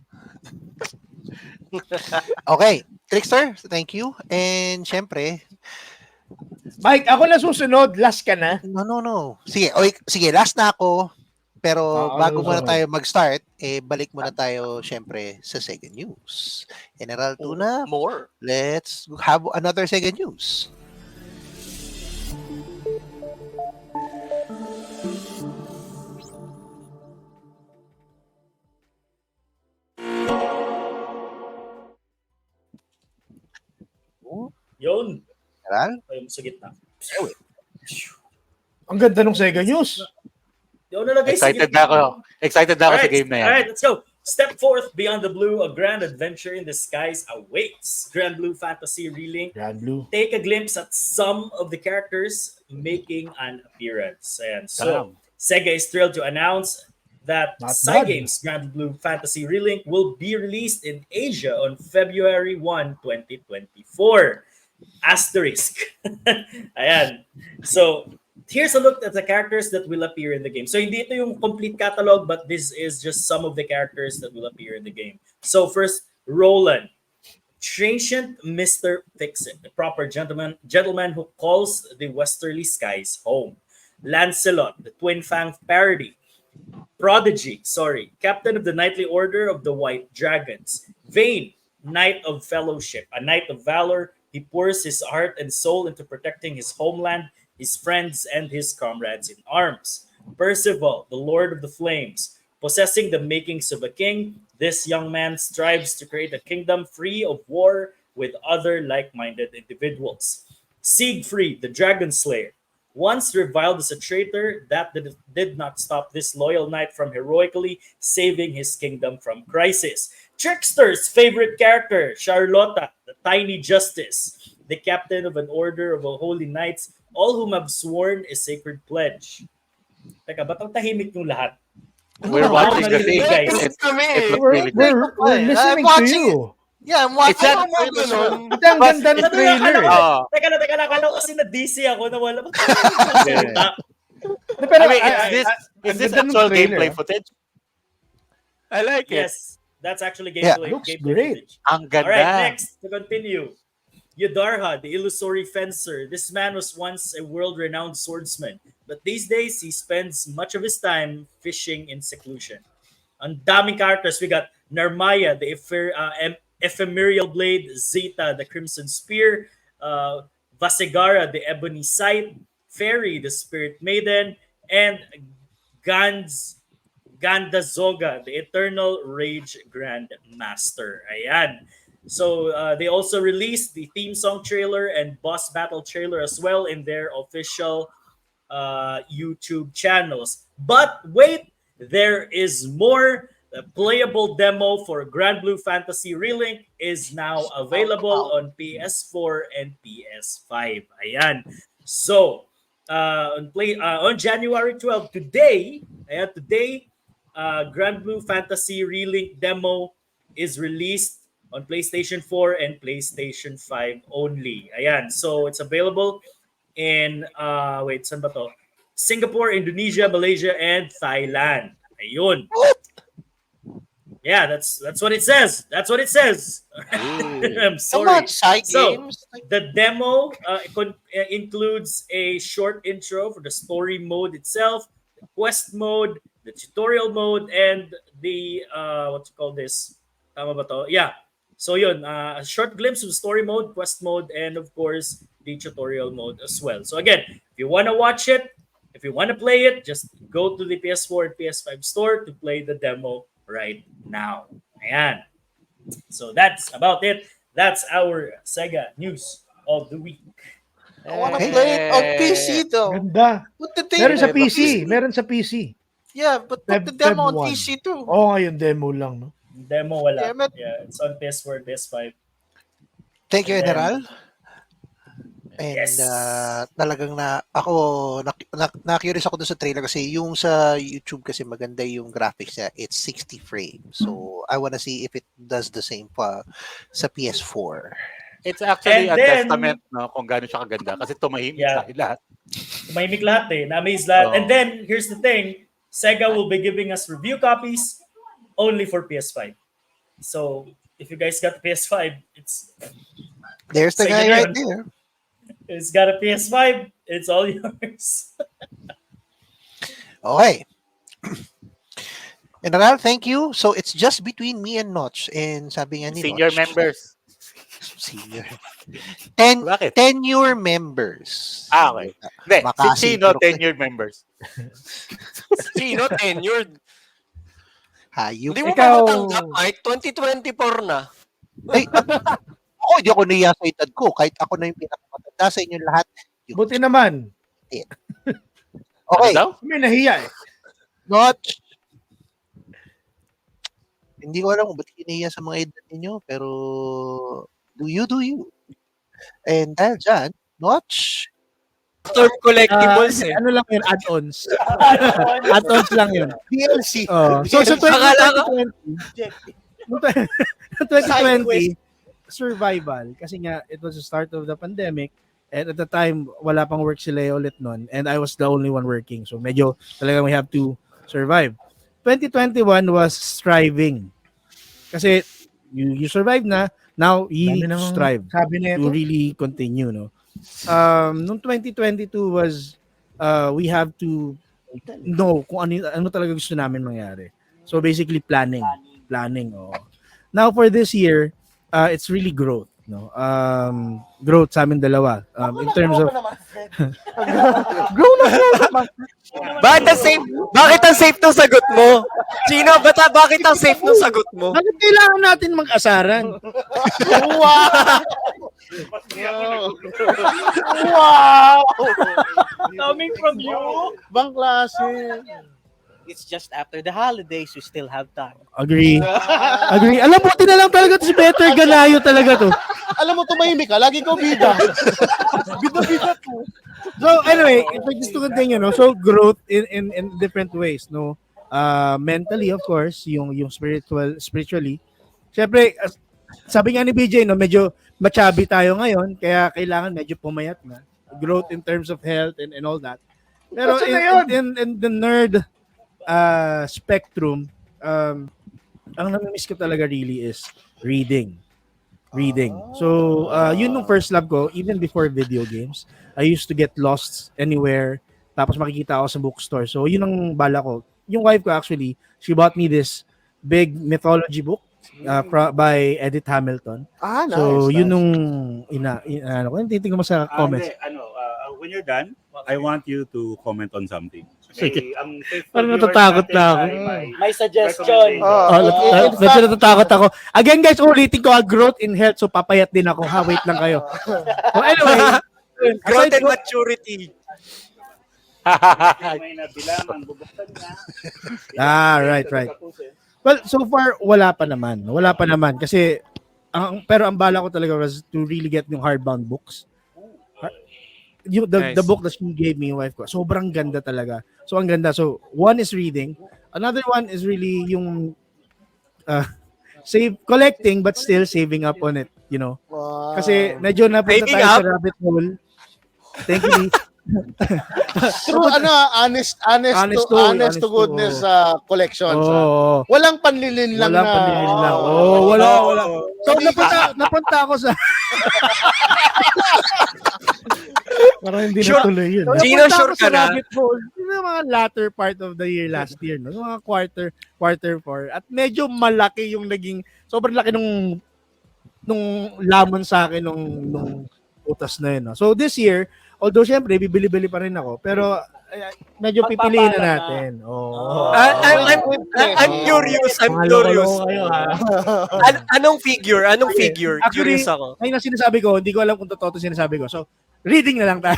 Okay. Trickster, thank you. And syempre, Mike, ako na susunod. Last ka na. No. Sige, last na ako. Pero bago muna tayo mag-start, balik muna tayo syempre sa Sega News. General Tuna, More. let's have another Sega News. Yun. General? Ayun, sa gitna. Ang ganda ng Sega News. Yun nalagay sa Excited gitna. na ako. Excited na ako sa game na yan. Alright, let's go. Step forth beyond the blue, a grand adventure in the skies awaits. Grand Blue Fantasy Relink. Grand Blue. Take a glimpse at some of the characters making an appearance. And so, Sega is thrilled to announce that Not bad. Cygames Grand Blue Fantasy Relink will be released in Asia on February 1, 2024. Asterisk. Ayan. So, here's a look at the characters that will appear in the game. So, hindi ito yung complete catalog, but this is just some of the characters that will appear in the game. So, first, Roland. Transient Mr. Fix-It, the proper gentleman who calls the westerly skies home. Lancelot, the Twin Fang parody. Prodigy, Captain of the Knightly Order of the White Dragons. Vayne, Knight of Fellowship, a knight of valor. He pours his heart and soul into protecting his homeland, his friends, and his comrades in arms. Percival, the Lord of the Flames, Possessing the makings of a king, this young man strives to create a kingdom free of war with other like-minded individuals. Siegfried, the Dragon Slayer, once reviled as a traitor, that did not stop this loyal knight from heroically saving his kingdom from crisis. Trickster's favorite character, Charlotta, the Tiny Justice, the captain of an order of holy knights, all whom have sworn a sacred pledge. Teka, ba't ang tahimik yung lahat? We're watching the thing. guys. It looks really good. We're listening to you. Yeah, I'm It's watching. that- Ito ang ganda ng trailer. Teka lang, akala ko kasi na-DC ako na wala. Pero, I mean, is this ang ganda ng actual trailer, gameplay ah. footage? I like it. Yes, that's actually Yeah, gameplay. looks gameplay great. footage. Ang ganda. Alright, next, to continue. Yudarha, the illusory fencer. This man was once a world-renowned swordsman, but these days he spends much of his time fishing in seclusion. Ang daming characters. We got Narmaya, the ephemeral blade, Zeta, the crimson spear, Vasegara, the ebony sight, Fairy, the spirit maiden, and Gandazoga, the eternal rage grandmaster. Ayan. So they also released the theme song trailer and boss battle trailer as well in their official YouTube channels. But wait, there is more. The playable demo for Grand Blue Fantasy Relink is now available on PS4 and PS5. Ayan. So on January 12, today, Grand Blue Fantasy Relink demo is released on PlayStation 4 and PlayStation 5 only. Ayan. So it's available in saan ba to? Singapore, Indonesia, Malaysia, and Thailand. Ayun. Yeah, that's what it says. That's what it says. I'm Come sorry. on, side So, games. the demo includes a short intro for the story mode itself, the quest mode, the tutorial mode, and the what you call this? Tama ba to? Yeah. So yun, a short glimpse of story mode, quest mode, and of course the tutorial mode as well. So again, if you want to watch it, if you want to play it, just go to the PS4 and PS5 store to play the demo right now. Ayan. So that's about it. That's our Sega news of the week. I wanna play it on PC though. Ganda. Put the thing. Meron sa PC. Meron sa PC. Yeah, but put the demo on PC too. Oo, ngayon demo lang, no? Demo wala. Damn it. Yeah, it's on PS4, PS5. Thank you, And then- General. And Yes. talagang na-curious ako dun sa trailer kasi yung sa YouTube kasi maganda yung graphics niya. It's 60 frames. So, I wanna see if it does the same pa sa PS4. It's actually And a then- testament no, kung gaano siya kaganda kasi tumahimik Yeah. tayo lahat. Mahimik lahat eh. Na-amaze lahat. Oo. And then, here's the thing. Sega will be giving us review copies only for PS5. So, if you guys got the PS5, There's the Sega guy yun. right there. it's got a PS5. It's all yours. Okay. General, thank you. So, it's just between me and Notch. And sabi nga ni Senior Notch, members. Senior. Bakit? Tenure members. Okay. Hindi, si Makasi, Chino, pero- tenured members. Sino tenured? Hayop. Hindi mo Ikaw- pa matanggap, Mike. 2024 na. Ay, ako, hindi ako niya sa edad ko. Kahit ako na yung pinakamatanda sa inyong lahat. Yung- Buti naman. Okay. Ano daw? May nahiya eh. Notch. Hindi ko alam kung ba't kiniya sa mga edad ninyo, pero do you. And dahil dyan, Notch, Storm collectibles eh. Ano lang yun, add-ons. Add-ons lang yun. DLC. So sa Akala 2020, survival. Kasi nga, it was the start of the pandemic. And at the time, wala pang work si Leo ulit nun. And I was the only one working. So medyo talagang we have to survive. 2021 was striving. Kasi you survive na, now you need to strive Sabi niya to really continue, no? Nung 2022 was we have to know kung ano talaga gusto namin mangyari. So basically planning. Oh. Now for this year, it's really growth. no? Growth sa amin dalawa. In terms of grown naman. Bakit ang safe nung sagot mo? Chino, bakit ang safe nung sagot mo? Bakit kailangan natin mag-asaran? Wow! Coming from you. Bang klase. It's just after the holidays, we still have time. Agree. Alam mo, buti na lang talaga to si Better Ganayo talaga to. Alam mo, tumahimik ka. Lagi ko bida. Bida to. So anyway, if I just to continue, no? So growth in different ways, no? Mentally, of course, yung spiritually. Siyempre, sabi nga ni BJ, no, medyo machabi tayo ngayon, kaya kailangan medyo pumayat na. Growth in terms of health and all that. Pero in the nerd spectrum, ang namimiss ko talaga really is reading. So, yun yung first love ko, even before video games. I used to get lost anywhere, tapos makikita ako sa bookstore. So, yun ang bala ko. Yung wife ko actually, she bought me this big mythology book by Edith Hamilton. Nice. So, yun nung titingnan mo sa comments. When you're done, I want you to comment on something. Sige. Ang Parang natatakot na ako. May suggestion. Medyo natatakot ako. Again guys, ulitin ko, growth in health. So papayat din ako. Wait lang kayo. So anyway. Growth and maturity. May nabilang ang bubuksan niya. Right. Well, so far, wala pa naman. Kasi, pero ang bala ko talaga was to really get yung hardbound books. The book that she gave me, yung wife ko, sobrang ganda talaga. So, ang ganda. So, one is reading. Another one is really yung collecting but still saving up on it, you know. Wow. Kasi medyo napunta tayo sa rabbit hole. Thank you, Lee. True, honest to goodness collections. Walang panlilin lang na. Wala. So, napunta ako sa parang hindi natuloy yun. Gino, sure ka na? Yung mga latter part of the year last year, no? Yung mga quarter 4. At medyo malaki yung naging, sobrang laki nung lamon sa akin nung utas na yun. No? So this year, although syempre, bibili-bili pa rin ako, pero medyo pipiliin na natin. I'm curious. Anong figure? Actually, Curious ako. Ayun ang sinasabi ko, hindi ko alam kung totoo ito sinasabi ko. So, reading na lang tayo.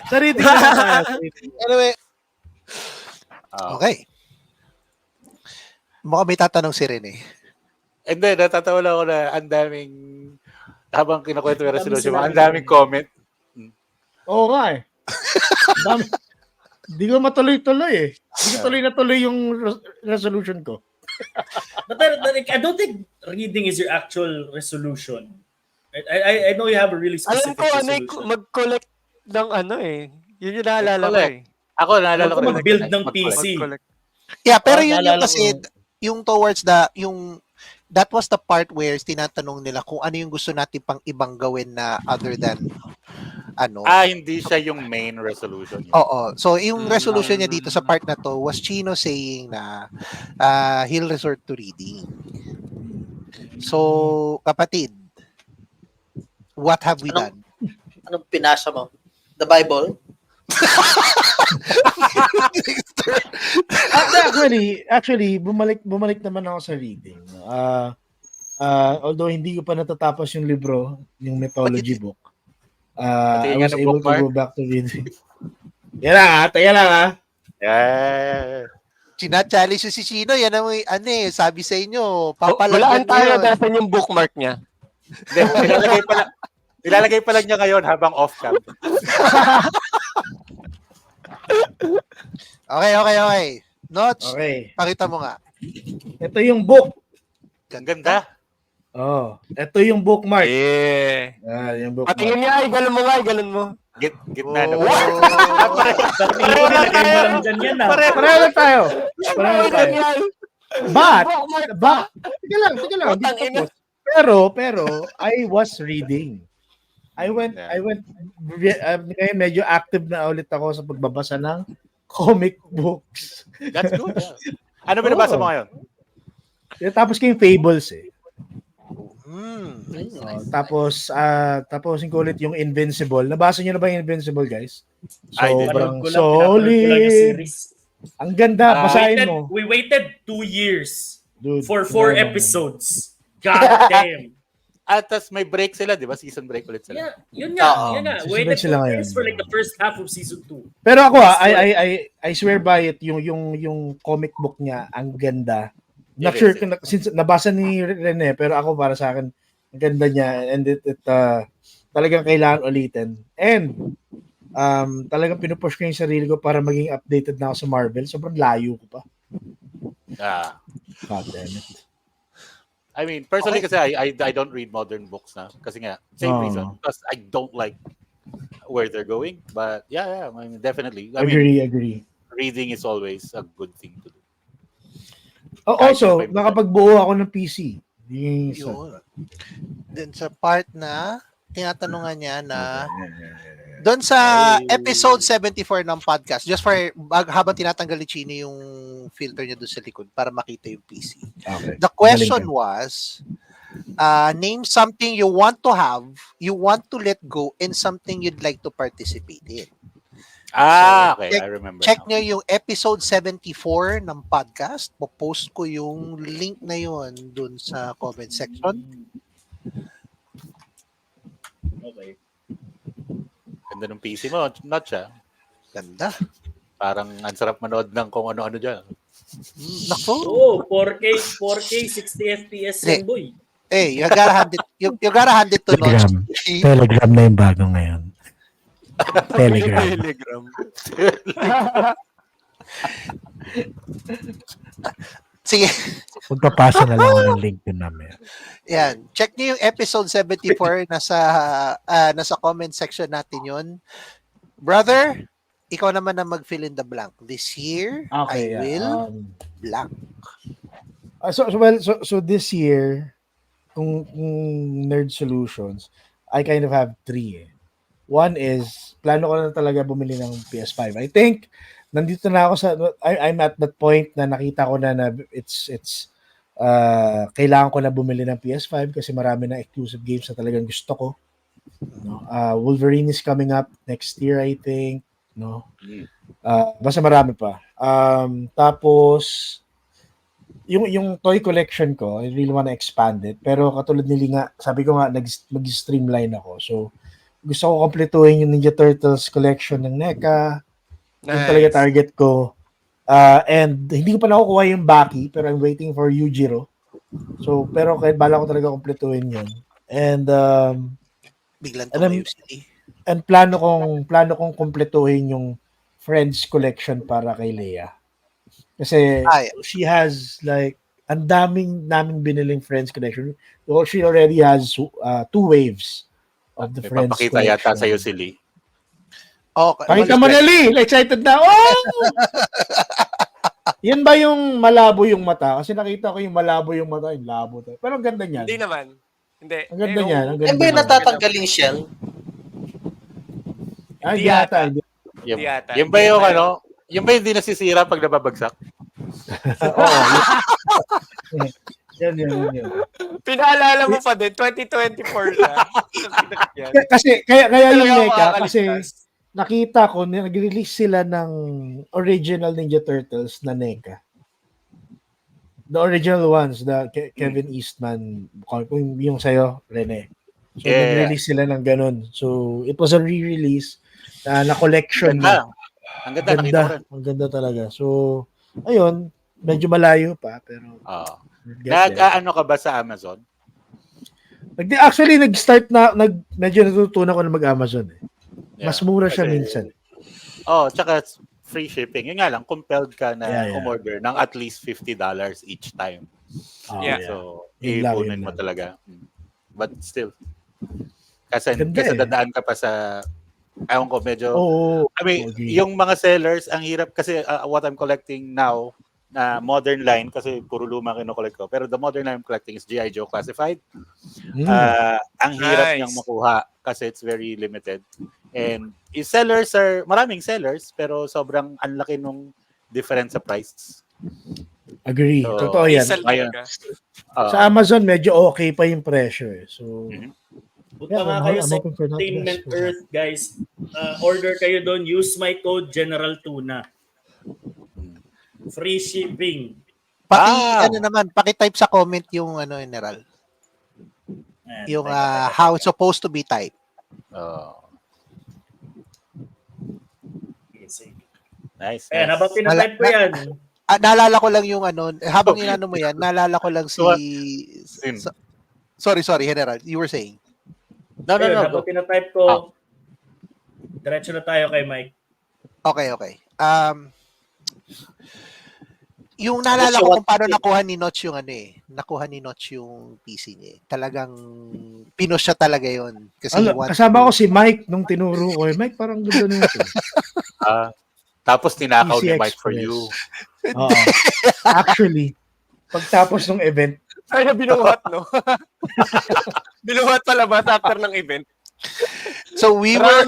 Sa reading na lang tayo. Anyway. Okay. Mukhang may tatanong si Rene. Hindi, natatawa lang ako na ang daming, habang kinakwento yung resolution, ang daming comment. Oo nga eh. Hindi ko matuloy-tuloy eh. Hindi ko tuloy yung resolution ko. But I don't think reading is your actual resolution. I know you have a really Alam specific ko, resolution. mag-collect ng Yun yung naalala ko eh. Ako, naalala ko na. Mag-build ng PC. Yeah, pero yun yung naalala kasi, ko. yung towards that was the part where tinatanong nila kung ano yung gusto natin pang ibang gawin na other than hindi siya yung main resolution. Oo. So, yung resolution niya dito sa part na to was Chino saying na he'll resort to reading. So, kapatid, what have we done? Anong pinasa mo? The Bible? Actually, bumalik naman ako sa reading. Although hindi ko pa natatapos yung libro, yung mythology book. I was able to go back to reading. Yan lang ha. Yeah. Chinachallenge si Chino, yan ang sabi sa inyo, papalagyan Walaan tayo natin yung bookmark niya. Nilalagay pa lang niya ngayon habang off-cam. Okay. Notch, Okay. pakita mo nga. Ito yung book. Ang ganda. Ito yung bookmark. Yung bookmark. Patingin niya, galon mo. Gitna na. Pareho lang tayo. But, teka lang. Pero, I was reading. I went, ngayon medyo active na ulit ako sa pagbabasa ng comic books. That's good. Yeah. Ano binabasa mo ngayon? Tapos ko yung Fables eh. Tapos yung ulit yung Invincible. Nabasa niyo na ba yung Invincible, guys? I did. Sobrang Pinapanood ko lang yung solid. series. Ang ganda, basahin mo. We waited 2 years Dude, for 4 grabe. episodes. God damn. At tas may break sila, di ba? Season break ulit sila. Yeah, yun nga. Season Waited break sila 2 years ngayon. for like the first half of season 2. Pero ako I swear by it, yung comic book niya, ang ganda. Not sure kung since nabasa ni Rene, pero ako para sa akin, ang ganda niya and it talagang kailangan ulitin. And talagang pinupush ko yung sarili ko para maging updated na ako sa Marvel. Sobrang layo ko pa. God damn it. I mean, personally kasi I don't read modern books na. Kasi nga, same reason. Because I don't like where they're going. But yeah, I mean, definitely. Agree. Reading is always a good thing to do. Also, nakapagbuo ako ng PC. Yun. Then sa part na tinatanungan niya na doon sa episode 74 ng podcast, just for habang tinatanggal ni Chino yung filter niya doon sa likod para makita yung PC. Okay. The question was, name something you want to have, you want to let go, and something you'd like to participate in. Okay, I remember. Check nyo yung episode 74 ng podcast. Post ko yung link na yun dun sa comment section. Okay. Ganda ng PC mo, not siya. Ganda. Parang ang sarap manood ng kung ano-ano dyan. Nako. 4K 60 FPS yan, boy. You gotta hand it to Notch. Telegram na yung bago ngayon. Telegram. Sige. Magpapasa na lang ako ng link din namin. Yan. Check niyo yung episode 74 nasa comment section natin yun. Brother, ikaw naman na mag-fill in the blank. This year, I will blank. So this year, kung Nerd Solutions, I kind of have 3 eh. One is, plano ko na talaga bumili ng PS5. I think, nandito na ako I'm at that point na nakita ko na it's kailangan ko na bumili ng PS5 kasi marami na exclusive games na talagang gusto ko. No? Wolverine is coming up next year, I think. No? Basta marami pa. Tapos, yung toy collection ko, I really wanna expand it. Pero katulad ni Linga, sabi ko nga, mag-streamline ako. So, gusto ko kompletuhin yung Ninja Turtles collection ng NECA. Yung talaga target ko. And hindi ko pa nakukuha yung Baki, pero I'm waiting for Yujiro. So, pero kahit bala ko talaga kompletuhin yun. And, biglang tumayo sila. And plano kong kompletuhin yung Friends collection para kay Leia. Kasi she has like, ang daming biniling Friends collection. So, she already has 2 waves of the Friends collection. Papakita yata sa'yo si Lee. Okay. Pakita mo na, Lee! Excited na! Oh! Yan ba yung malabo yung mata? Kasi nakita ko yung malabo yung mata. Yung labo. Pero ang ganda niyan. Hindi naman. Hindi. Ang ganda niyan. Ano ba yung natatanggal yung shell? Hindi yata. Yung ba yung yung ba hindi nasisira pag nababagsak? Oo. Yan. Pinaalala mo pa din, 2024 na. Kasi, kaya yung NECA, kasi nakita ko, nag-release sila ng original Ninja Turtles na NECA. The original ones, the Kevin Eastman, yung sa'yo, Rene. So, nag-release sila ng ganun. So, it was a re-release na collection na. Ang ganda, nakita ko rin. Ang ganda talaga. So, ayun, medyo malayo pa, pero... Nag-ano ka ba sa Amazon? Actually, nag-start na, medyo natutunan ko na mag-Amazon eh. Mas mura siya minsan. Tsaka free shipping. Yun nga lang, compelled ka na umorder ng at least $50 each time. So, iipunin mo talaga. But still. Kasi dadaan ka pa sa, ewan ko, medyo, I mean, yung mga sellers, ang hirap kasi what I'm collecting now, na modern line, kasi puro luma kino-collect ko, pero the modern line I'm collecting is G.I. Joe Classified. Ang hirap niyang makuha kasi it's very limited. And sellers maraming sellers, pero sobrang anlaki nung difference sa price. Agree. So, Totoo yan. Diesel Ayun. talaga. Sa Amazon, medyo okay pa yung presyo eh. So, Punta nga kayo sa Entertainment Earth, guys. Order kayo doon. Use my code General Tuna. Free shipping. Paki-type sa comment yung General. Ayan, Yung teka. how it's supposed to be typed. Nice. Ayan, habang pinatype ko yan. Naalala ko lang yung habang inano mo yan, naalala ko lang Sorry, General. You were saying? No. Habang pinatype ko, diretso na tayo kay Mike. Okay. Yung naalala ko kung paano nakuha ni Notch yung PC niya. Talagang pinush siya talaga yon. Kasi kasama ko si Mike nung tinuro ko. Mike, parang gusto na ito. Tapos tinakaw ni PC Mike for Express. you. Oo. Actually, pagtapos ng event, Ay, binuhat, no? Binuhat pala ba after ng event? So we were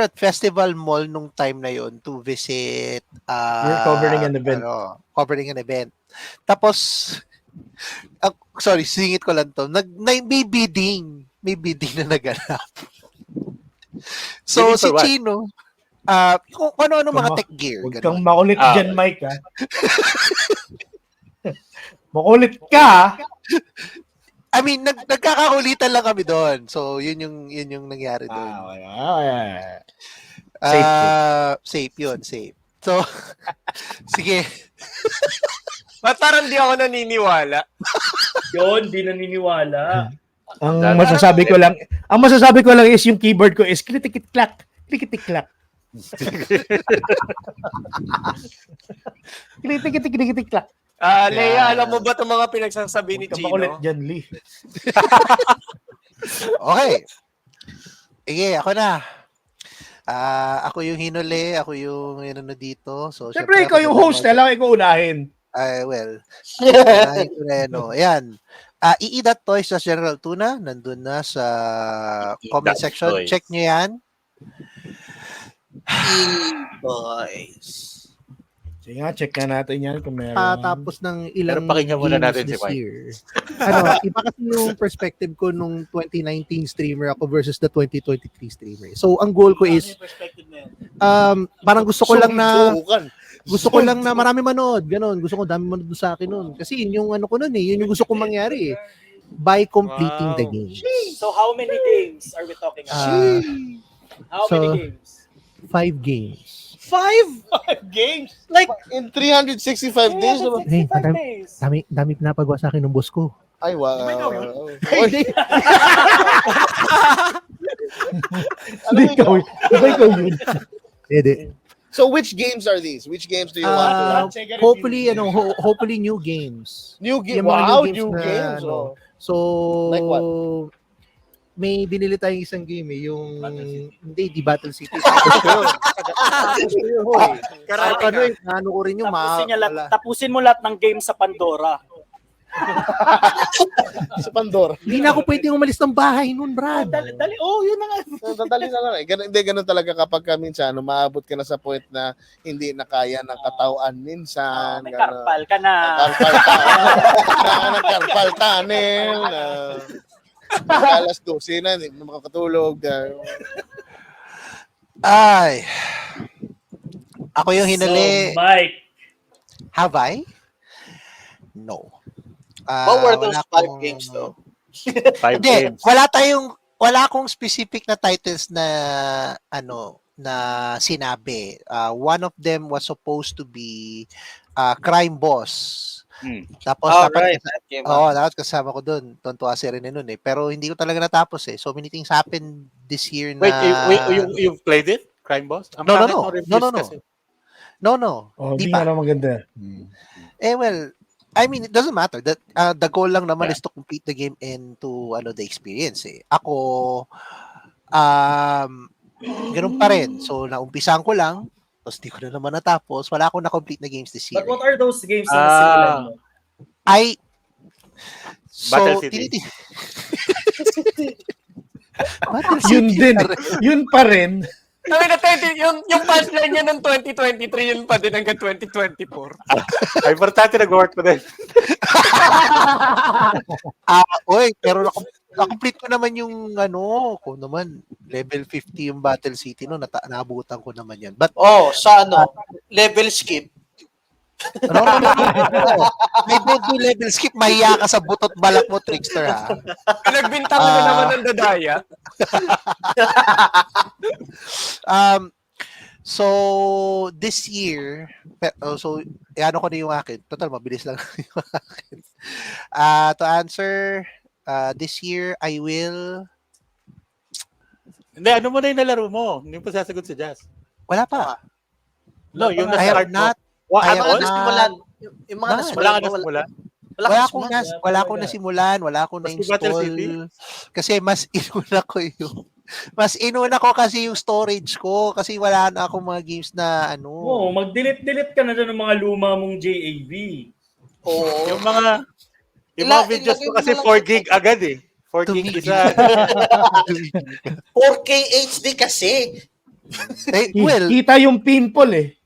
at Festival Mall nung time na yon to visit we're covering an event. Covering an event. Tapos sorry, singit ko lang to. May bidding na naganap. So Bidding si for what? Chino kung ano mga tech gear. Huwag ganun. kang makulit dyan, Mike, ha? Makulit ka, I mean, nagkakakulitan lang kami doon. So, yun yung nangyari doon. Safe yun. So, sige. Ba't parang di ako naniniwala? Yun, di naniniwala. Ang masasabi ko lang is yung keyboard ko is klitik-klak. Klitik-klak. Klitik-klak. Leia, alam mo ba itong mga pinagsasabi ni Chino? Makulit dyan, Lee. Okay. Sige, ako na. Ako yung hinuli, ako yung dito. So, Siyempre, ikaw yung host, kailangan ikaw unahin. Unahin ko na yan. Ayan. EE.toys sa General Tuna, nandun na sa comment section. Toys. Check nyo yan. Boys. Sige nga, check na natin yan kung meron. Tapos ng ilang Pero pakinggan muna games natin si this Mike. year. Iba kasi yung perspective ko nung 2019 streamer ako versus the 2023 streamer. So, ang goal ko is parang gusto ko lang na marami manood, ganun. Gusto ko dami manood sa akin nun. Kasi yun yung ko nun yun yung gusto ko mangyari by completing the game. So how many games are we talking about? How many games? 5 games. 5 games? Like, in 365 days? Hey, dami pinapagawa sa akin ng boss ko. Ay, wow. Hindi ikaw yun. Hindi. So, which games are these? Which games do you want to Hopefully, hopefully new games. New games? Yung mga Wow, new new games games. na, So, Like what? may binili tayong isang game yung di Battle City. Ano ko rin yung Tapusin mo lahat ng game sa Pandora. Sa Pandora. Hindi na ako pwedeng umalis ng bahay noon, Brad. Dali. Oh, yun na nga. Dali na lang. Ganun talaga kapag minsan, maabot ka na sa point na hindi na kaya ng katawan minsan. May karpal ka na. Nagkarpal tunnel. Alas 12 na, hindi na makakatulog. Ay. Ako yung hinuli. So, Mike. Have I? No. What were those 5 games though? 5 Hindi, games. wala akong specific na titles na na sinabi. One of them was supposed to be Crime Boss. Tapos dapat kasama ko doon. Tontuwa si Rene noon eh. Pero hindi ko talaga natapos eh. So many things happened this year na... Wait, you've played it? Crime Boss? No. Hindi nga na maganda. Well, I mean, it doesn't matter. That the goal lang naman is to complete the game and to the experience eh. Ako ganun pa rin. So naumpisahan ko lang, tapos di ko na naman natapos. Wala akong na-complete na games this year. But what are those games na nasimulan mo? Battle City. Yun din. Yun pa rin. Sabi na 20, yung punchline niya ng 2023, yun pa din hanggang 2024. Ay, importante nag-work ko din. Oy, pero na-complete ko naman yung ko naman level 50 yung Battle City no, naabutan ko naman yan. But Sa level skip. no. I don't do level skip, mahiya ka sa butot balak mo, trickster ha. Pinagbintang mo naman ng dadaya. So this year, so ano ko na yung akin. Total mabilis lang yung akin. To answer, this year I will. Hindi, ano mo na yung nalaro mo? Hindi pa sasagot si Jazz. Wala pa. No, yung I have na-start not. mo. I have Mga not. nasimulan. Yung mga None. nasimulan. Wala ka nasimulan? Wala akong nasimulan, wala akong Mas Battle City? na-install. Kasi mas inuna ko kasi yung storage ko kasi wala na akong mga games na Oo, mag-delete ka na doon ng mga luma mong JAV. Oo. Yung mga videos ilagay ko mo kasi na lang 4 gig agad eh. 4 gig isa. 4K HD kasi. Well, Kita yung pimple eh.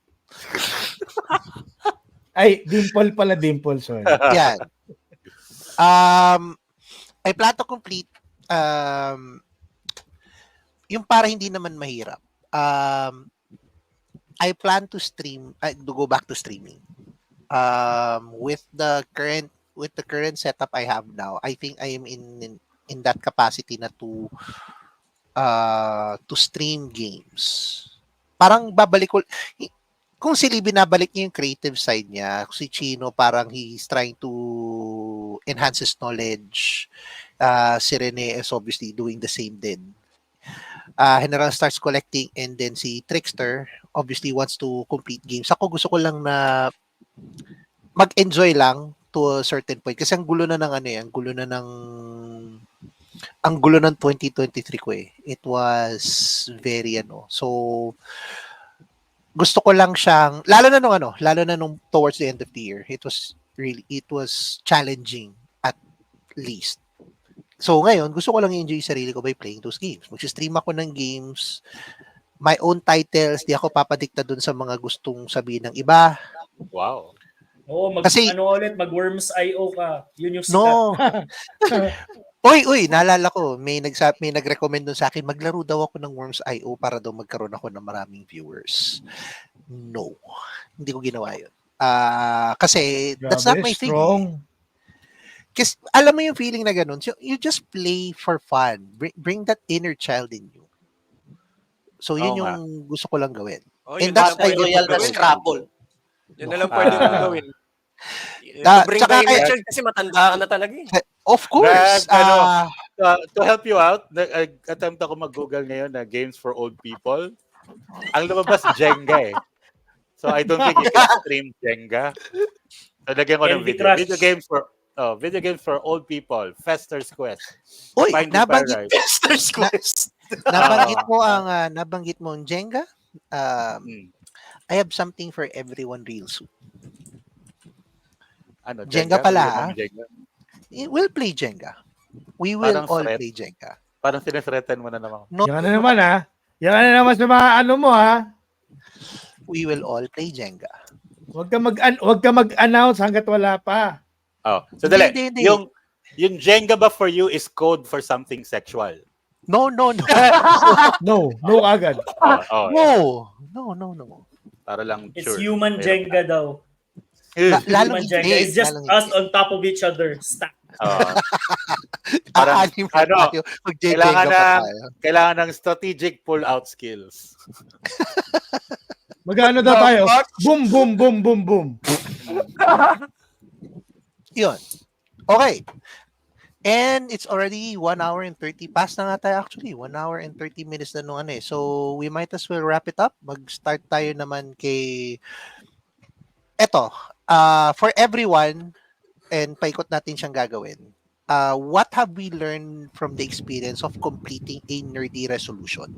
Ay, dimple pala, dimple. Sorry. yan. I plan to complete yung para hindi naman mahirap. I plan to to go back to streaming. With the current setup I have now, I think I am in that capacity na to stream games. Parang babalik ko kung si Lee binabalik niya yung creative side niya, si Chino parang he's trying to enhance his knowledge. Si Rene is obviously doing the same din. General starts collecting and then si Trickster obviously wants to complete games. Ako gusto ko lang na mag-enjoy lang to a certain point kasi ang gulo na ng ang gulo ng 2023 ko eh. It was very so gusto ko lang siyang lalo na nung towards the end of the year, it was challenging at least. So ngayon, gusto ko lang i-enjoy yung sarili ko by playing those games. Mag-stream ako ng games, my own titles, di ako papadikta dun sa mga gustong sabihin ng iba. Wow. Oo, mag-Worms IO ka. Yun yung sikat. No. Uy, naalala ko, may nag-recommend dun sa akin, maglaro daw ako ng Worms IO para daw magkaroon ako ng maraming viewers. No. Hindi ko ginawa yun. Kasi that's not my thing. Kasi alam mo yung feeling na ganun. So, you just play for fun. Bring that inner child in you. So, yun yung gusto ko lang gawin. And that's why Royal na Scrabble. Yun na lang pwede mong gawin. Bring the inner child kasi matanda ka na talaga eh. Of course. To help you out, attempt ako mag-google ngayon na games for old people. Ang lumabas, Jenga eh. So I don't think you can stream Jenga. So lagyan ko ng video. Video games for old people. Fester's Quest. Uy, nabanggit Fester's Quest. nabanggit mo ang Jenga. I have something for everyone real soon. Jenga pala. We'll play Jenga. We will all play Jenga. Parang sinethreaten mo na naman. Yan na naman ha. Yan na naman sa mga mo ha. We will all play Jenga. Huwag ka mag-announce hanggat wala pa. Oh, so dali. Yung Jenga ba for you is code for something sexual? No. No agad. No. Para lang It's sure. human Jenga daw. Lalong Jenga. It's just us on top of each other. Stack. Parang kailangan ng strategic pull-out skills. Magano daw tayo? Boom, boom, boom, boom, boom. Yun. Okay. And it's already 1 hour and 30 past na nga tayo actually. 1 hour and 30 minutes na nung So, we might as well wrap it up. Mag-start tayo naman kay for everyone, and paikot natin siyang gagawin. What have we learned from the experience of completing a nerdy resolution?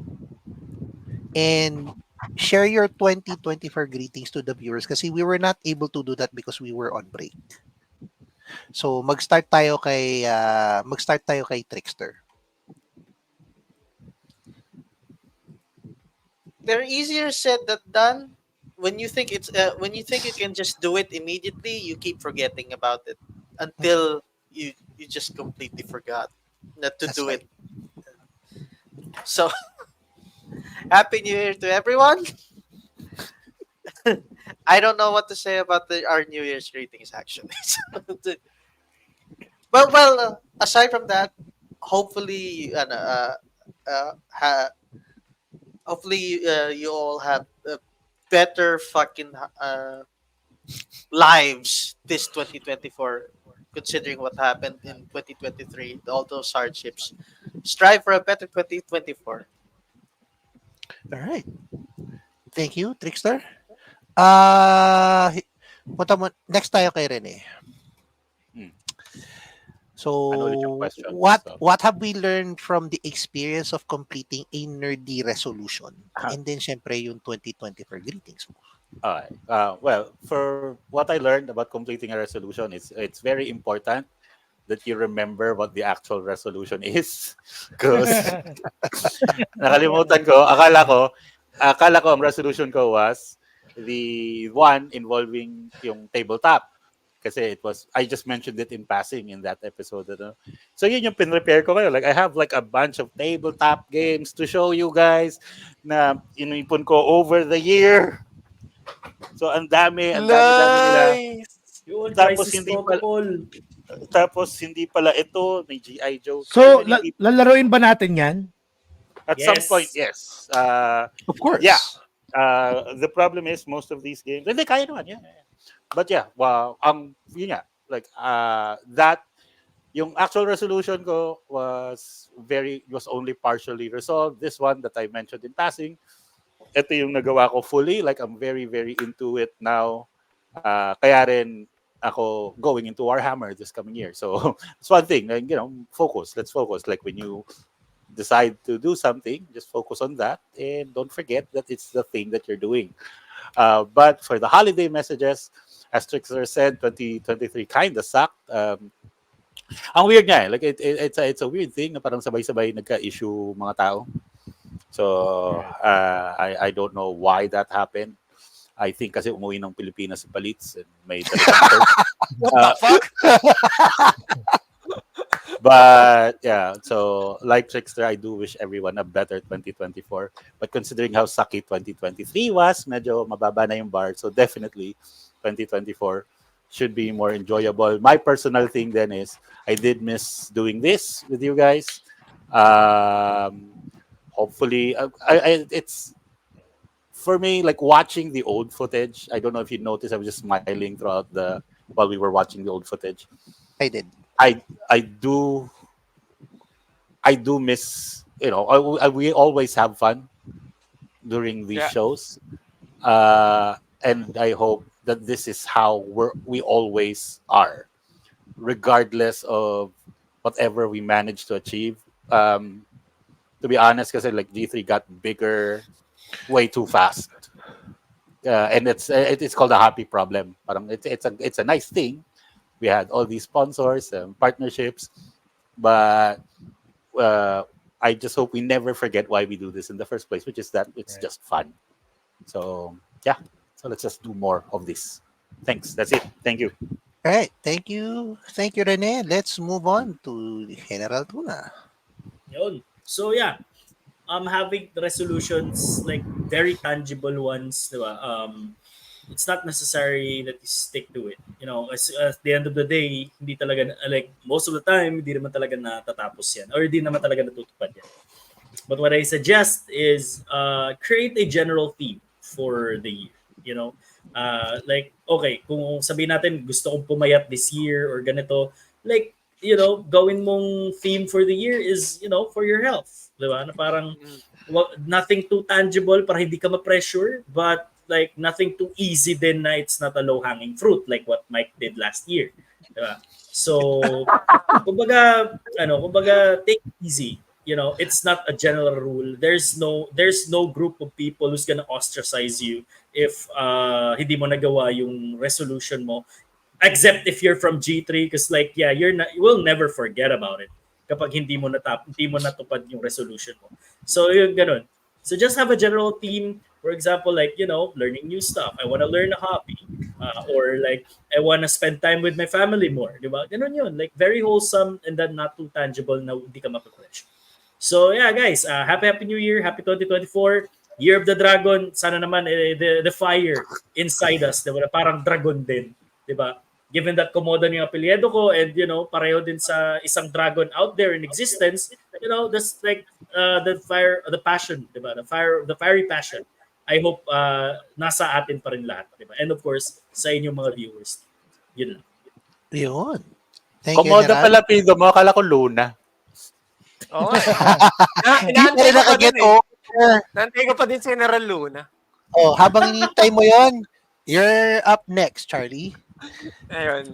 And share your 2024 greetings to the viewers kasi we were not able to do that because we were on break. So mag-start tayo kay Trickster. they're easier said than done. When you think when you think you can just do it immediately, you keep forgetting about it until you just completely forgot not to That's do right. it. So happy New Year to everyone. I don't know what to say about our New Year's greetings actually. Well, aside from that, hopefully, hopefully you all have better fucking lives this 2024, considering what happened in 2023, all those hardships. Strive for a better 2024. All right. Thank you, Trickster. Punta mo, next tayo kay Rene. Hmm. So, Ano ulit yung question? what have we learned from the experience of completing a nerdy resolution? And then, syempre, yung 2024 greetings mo. Alright. Well, for what I learned about completing a resolution, it's very important that you remember what the actual resolution is. Because nakalimutan ko, akala ko ang resolution ko was the one involving yung tabletop. Kasi I just mentioned it in passing in that episode. So yun yung pin-repair ko kayo. Like, I have like a bunch of tabletop games to show you guys na inipon ko over the year. So ang dami nila. Yun, Tapos Crisis hindi Protocol. Tapos hindi pala ito, may G.I. Joe. So, lalaroin ba natin yan? At Yes. some point, yes. Of course. Yeah. The problem is most of these games, hindi kaya naman, yeah. But yeah, yun nga, like that, yung actual resolution ko was only partially resolved. This one that I mentioned in passing, ito yung nagawa ko fully. Like, I'm very, very into it now. Kaya rin ako going into Warhammer this coming year. So it's one thing, like, focus. Let's focus. Like, when you decide to do something, just focus on that and don't forget that it's the thing that you're doing. But for the holiday messages, as Trickster said, 2023 kind of sucked. Ang weird nga, like it's a weird thing na parang sabay-sabay nagka-issue mga tao. So I don't know why that happened. I think kasi umuwi ng Pilipinas si Palitz and may what the fuck? But yeah, so like Trickster, I do wish everyone a better 2024. But considering how sucky 2023 was, medyo mababa na yung bar. So definitely 2024 should be more enjoyable. My personal thing then is I did miss doing this with you guys. Hopefully, it's for me like watching the old footage. I don't know if you noticed, I was just smiling throughout while we were watching the old footage. I did. I do miss, we always have fun during these shows, and I hope that this is how we always are, regardless of whatever we manage to achieve. To be honest, because like G3 got bigger way too fast, and it's called a happy problem. Parang it's a nice thing. We had all these sponsors and partnerships, but I just hope we never forget why we do this in the first place, which is that it's just fun. So yeah, so let's just do more of this. Thanks. That's it. Thank you. All right. Thank you, Rene. Let's move on to General Tuna. Yun. So yeah, having resolutions like very tangible ones, diba? It's not necessary that you stick to it. At the end of the day, hindi talaga, like most of the time, hindi naman talaga natatapos yan or hindi naman talaga natutupad yan. But what I suggest is create a general theme for the year. Like, okay, kung sabihin natin gusto kong pumayat this year or ganito, like, gawin mong theme for the year is, for your health. Diba? Na parang nothing too tangible para hindi ka ma-pressure, but like nothing too easy then na it's not a low-hanging fruit like what Mike did last year. Diba? So, kumbaga, take it easy. It's not a general rule. There's no group of people who's gonna ostracize you if hindi mo nagawa yung resolution mo. Except if you're from G3, because like, yeah, you will never forget about it kapag hindi mo natupad yung resolution mo. So, yung ganun. So just have a general theme. For example, like, learning new stuff. I want to learn a hobby. Or like, I want to spend time with my family more. Diba? Ganun yun. Like, very wholesome and then not too tangible na hindi ka mapapressure. So yeah, guys, happy New Year. Happy 2024. Year of the Dragon. Sana naman the fire inside us. Diba? Parang dragon din. Diba? Given that Komodo yung apelyido ko and, pareho din sa isang dragon out there in existence, that's like the fire, the passion, diba? The fiery passion. I hope nasa atin pa rin lahat, diba? And of course, sa inyong mga viewers. Yun lang. Yun. Thank Komodo you, pala pido mo, akala ko Luna. Oo. Hindi pa rin nakaget over. Nantay ko pa din si General Luna. Oh, habang hinihintay mo yon, you're up next, Charlie. Ayun.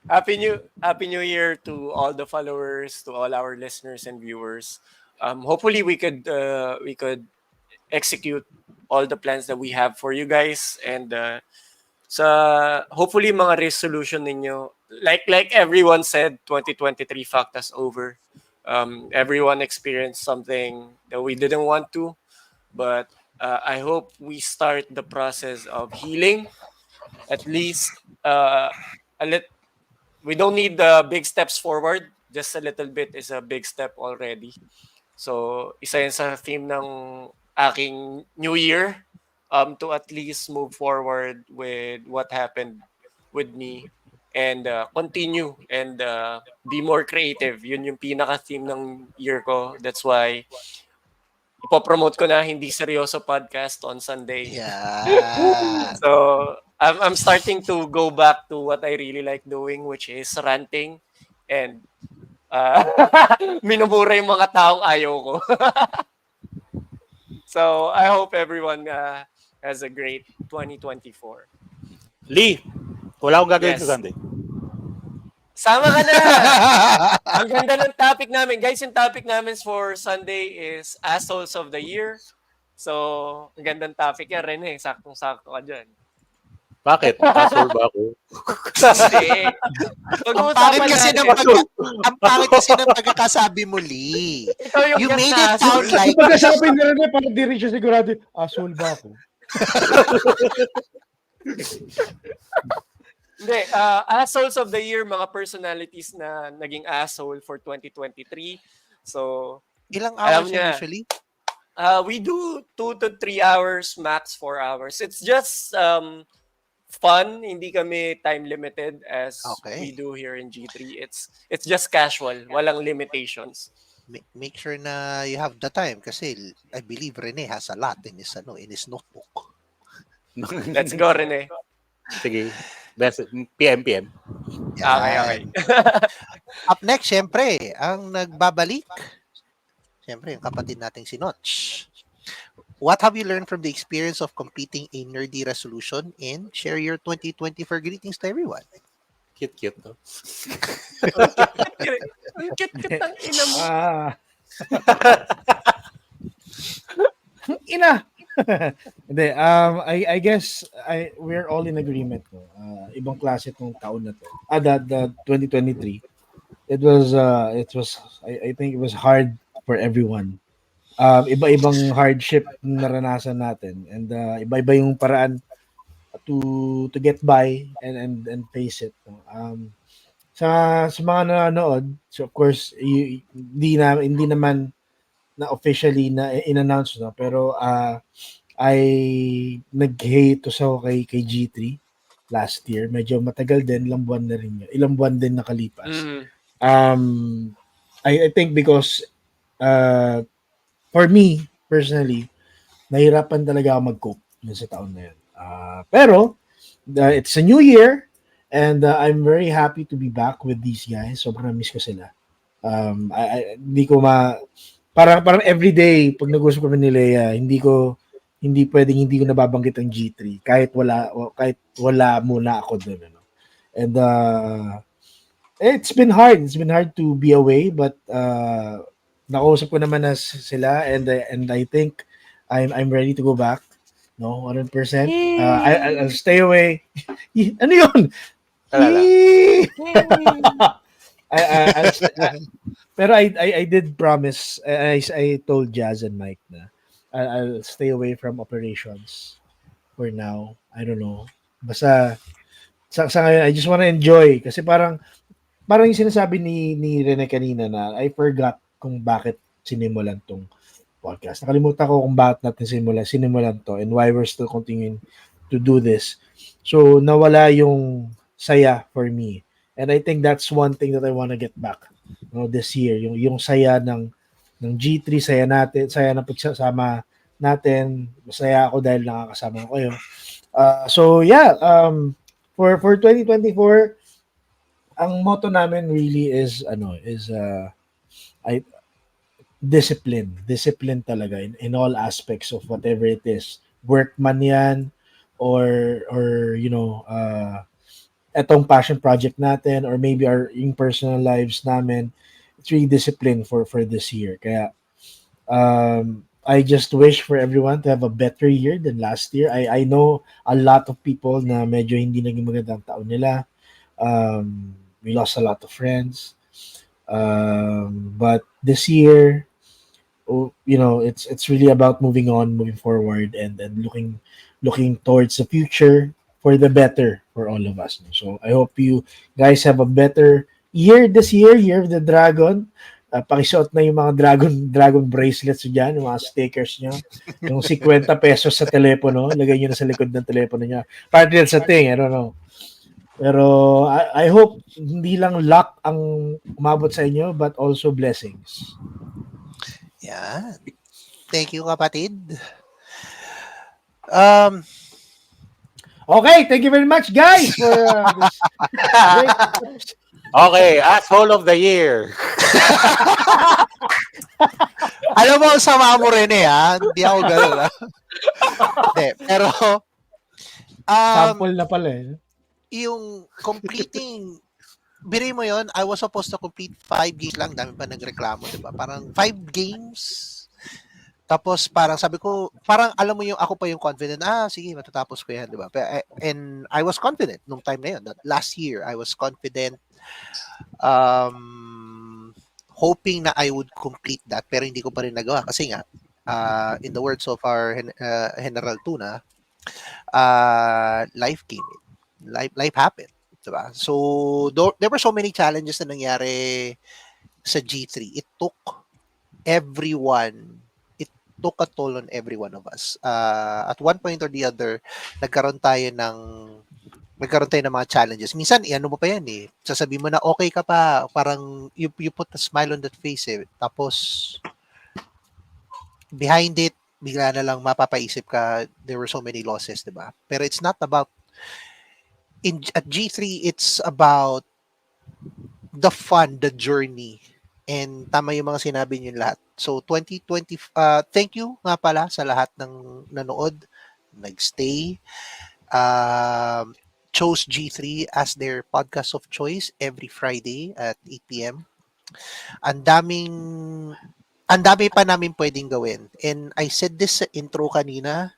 Happy New Year to all the followers, to all our listeners and viewers. Hopefully we could execute all the plans that we have for you guys, and hopefully mga resolution ninyo, like everyone said, 2023 fucked us over. Everyone experienced something that we didn't want to, but I hope we start the process of healing. At least we don't need the big steps forward. Just a little bit is a big step already. So isa yan sa theme ng aking New Year, to at least move forward with what happened with me and continue and be more creative. Yun yung pinaka-theme ng year ko. That's why ipopromote ko na Hindi Seryoso Podcast on Sunday. Yeah. So I'm starting to go back to what I really like doing, which is ranting and minumura yung mga taong ayaw ko. So I hope everyone has a great 2024. Lee, wala akong gagawin Yes. sa Sunday. Sama ka na! Ang ganda ng topic namin. Guys, yung topic namin for Sunday is Assholes of the Year. So, ang gandang topic yan, Rene. Saktong-sakto ka dyan. Bakit? Asshole ba ako? Hindi. Ang pangit kasi ng pagkakasabi mo, Lee. You made it sound like... Pagkasabi na rin, parang di rin siya sigurado, asshole ba ako? Hindi. Assholes of the Year, mga personalities na naging asshole for 2023. So, ilang alam hours niya, usually? We do 2 to 3 hours, max 4 hours. It's just fun. Hindi kami time limited as we do here in G3. It's just casual. Walang limitations. Make sure na you have the time kasi I believe Rene has a lot in his notebook. Let's go, Rene. Sige. Best PM. Okay. Up next, syempre, ang nagbabalik. Syempre, yung kapatid nating si Notch. What have you learned from the experience of completing a nerdy resolution, and share your 2024 greetings to everyone? Cute, no? Ang cute ng ina mo. Ina! Hindi, I guess we're all in agreement. No? Ibang klase tong taon na to. The 2023. It was I think it was hard for everyone. Iba-ibang hardship na naranasan natin, and iba-iba yung paraan to get by and face it. Sa mga nanonood, so of course hindi naman na officially na in-announce, no, pero I nag-hate so kay G3 last year. Medyo matagal din, ilang buwan din nakalipas. I think because for me personally, nahirapan talaga ako mag-cope sa taon na yun. Pero it's a new year, and I'm very happy to be back with these guys. Sobrang miss ko sila. Parang everyday pag nag-usap kami ni Leia, hindi ko nababanggit ang G3 kahit wala muna ako doon, ano. And it's been hard to be away, but nakausap ko naman na sila, and I think I'm ready to go back. No, 100%. I'll stay away. Ano yun? Pero I did promise, I told Jazz and Mike na I'll stay away from operations for now. I don't know. Basta sa ngayon, I just wanna enjoy kasi parang yung sinasabi ni Rene kanina na I forgot kung bakit sinimulan tong podcast. Nakalimutan ko kung bakit natin sinimulan to and why we're still continuing to do this. So nawala yung saya for me. And I think that's one thing that I want to get back this year. Yung saya ng G3, saya ng pagsasama natin. Masaya ako dahil nakakasama ko kayo. So yeah, for 2024, ang motto namin really is discipline talaga in all aspects of whatever it is. Work man yan or etong passion project natin or maybe our in personal lives namin. It's really discipline for this year. Kaya I just wish for everyone to have a better year than last year. I know a lot of people na medyo hindi naging magandang taon nila. We lost a lot of friends. But this year, it's really about moving forward and looking towards the future for the better for all of us. So I hope you guys have a better year this year of the Dragon. Pakisuot na yung mga dragon bracelets dyan, yung mga stickers nyo. Yung 50 pesos sa telepono, lagay nyo na sa likod ng telepono nyo. Party that's a thing, I don't know. Pero I hope hindi lang luck ang umabot sa inyo, but also blessings. Yeah. Thank you, kapatid. Okay, thank you very much, guys, for this great... Okay, asshole of the year. Alam mo, sama mo rin ha. Hindi ako gano'n ha. Hindi, pero sample na pala yung completing, biri mo yon, I was supposed to complete 5 games lang. Dami pa nagreklamo, diba? Parang 5 games. Tapos parang sabi ko, parang alam mo yung ako pa yung confident, sige, matatapos ko yan, diba? And I was confident nung time na yun. Last year, I was confident, hoping na I would complete that, pero hindi ko pa rin nagawa. Kasi nga, in the words of our General Tuna, life came in. Life happened. Diba? So, there were so many challenges na nangyari sa G3. It took a toll on every one of us. At one point or the other, nagkaroon tayo ng mga challenges. Minsan, ano mo pa yan eh. Sasabihin mo na okay ka pa. Parang you put a smile on that face eh. Tapos, behind it, bigla na lang mapapaisip ka, there were so many losses, diba? Pero it's not about, at G3, it's about the fun, the journey. And tama yung mga sinabi niyo lahat. So 2020, thank you nga pala sa lahat ng nanood, nagstay, chose G3 as their podcast of choice every Friday at 8 p.m. Ang dami pa namin pwedeng gawin. And I said this sa intro kanina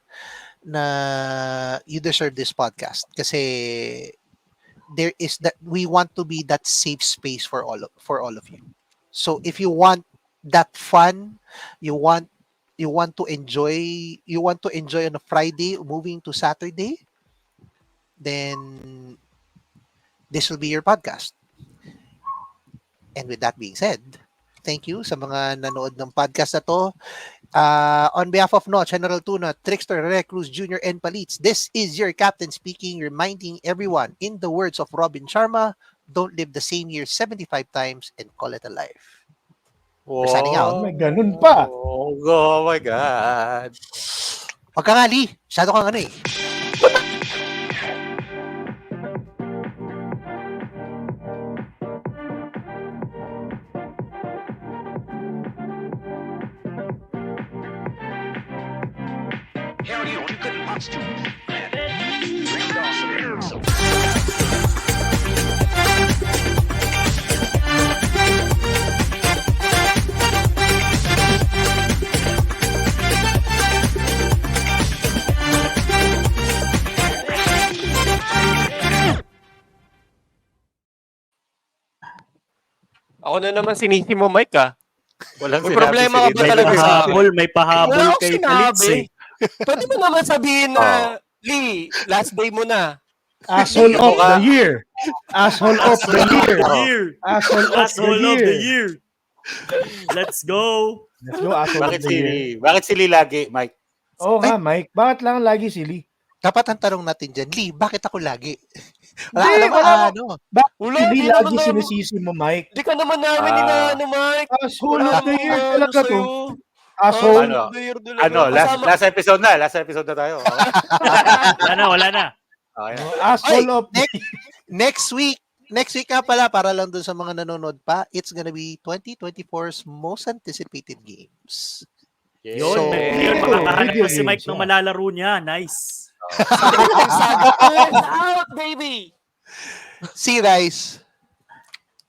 na you deserve this podcast kasi there is that we want to be that safe space for all of you. So if you want that fun, you want to enjoy on a Friday moving to Saturday, then this will be your podcast. And with that being said, thank you sa mga nanood ng podcast na to. On behalf of Notch, General Tuna, Trickster, Recluse Jr., and Palitz, this is your captain speaking, reminding everyone, in the words of Robin Sharma, don't live the same year 75 times and call it a life. We're signing out. May ganun pa. Oh my God. Wag ka nga, Lee. Masyado kang ano eh. Hell, you couldn't watch too. Ako na naman sinisi mo, Mike, ah. Walang May sinabi problema si ka ba Lee. talaga sa akin? May pahabol Wala akong kay sinabi. Kalitz eh. Pwede mo naman sabihin na, Lee, last day mo na. Asshole of the year. Asshole of the year. Asshole of the year. Let's go. Let's go, asshole Bakit of the si year. Lee? Bakit si Lee lagi, Mike? Oo nga, Mike. Bakit lang lagi si Lee? Dapat ang tanong natin dyan, Lee, bakit ako lagi? Hindi, naman, wala. ano. Bakit Wala, si Lee di lagi naman namin- sinisisi mo, Mike? Di ka naman namin inaano, Mike. Asshole Wala of the year akong talaga ano to. sa'yo. Asshole. Ano? of the year talaga. Ano, last episode na. Last episode na tayo. Okay. Wala na. Okay. Asshole of the Next week nga pala, para lang dun sa mga nanonood pa, it's gonna be 2024's most anticipated games. Yun, So, yun, makakahanap video na si Mike games, ng malalaro niya. Nice. Out, baby! see you guys.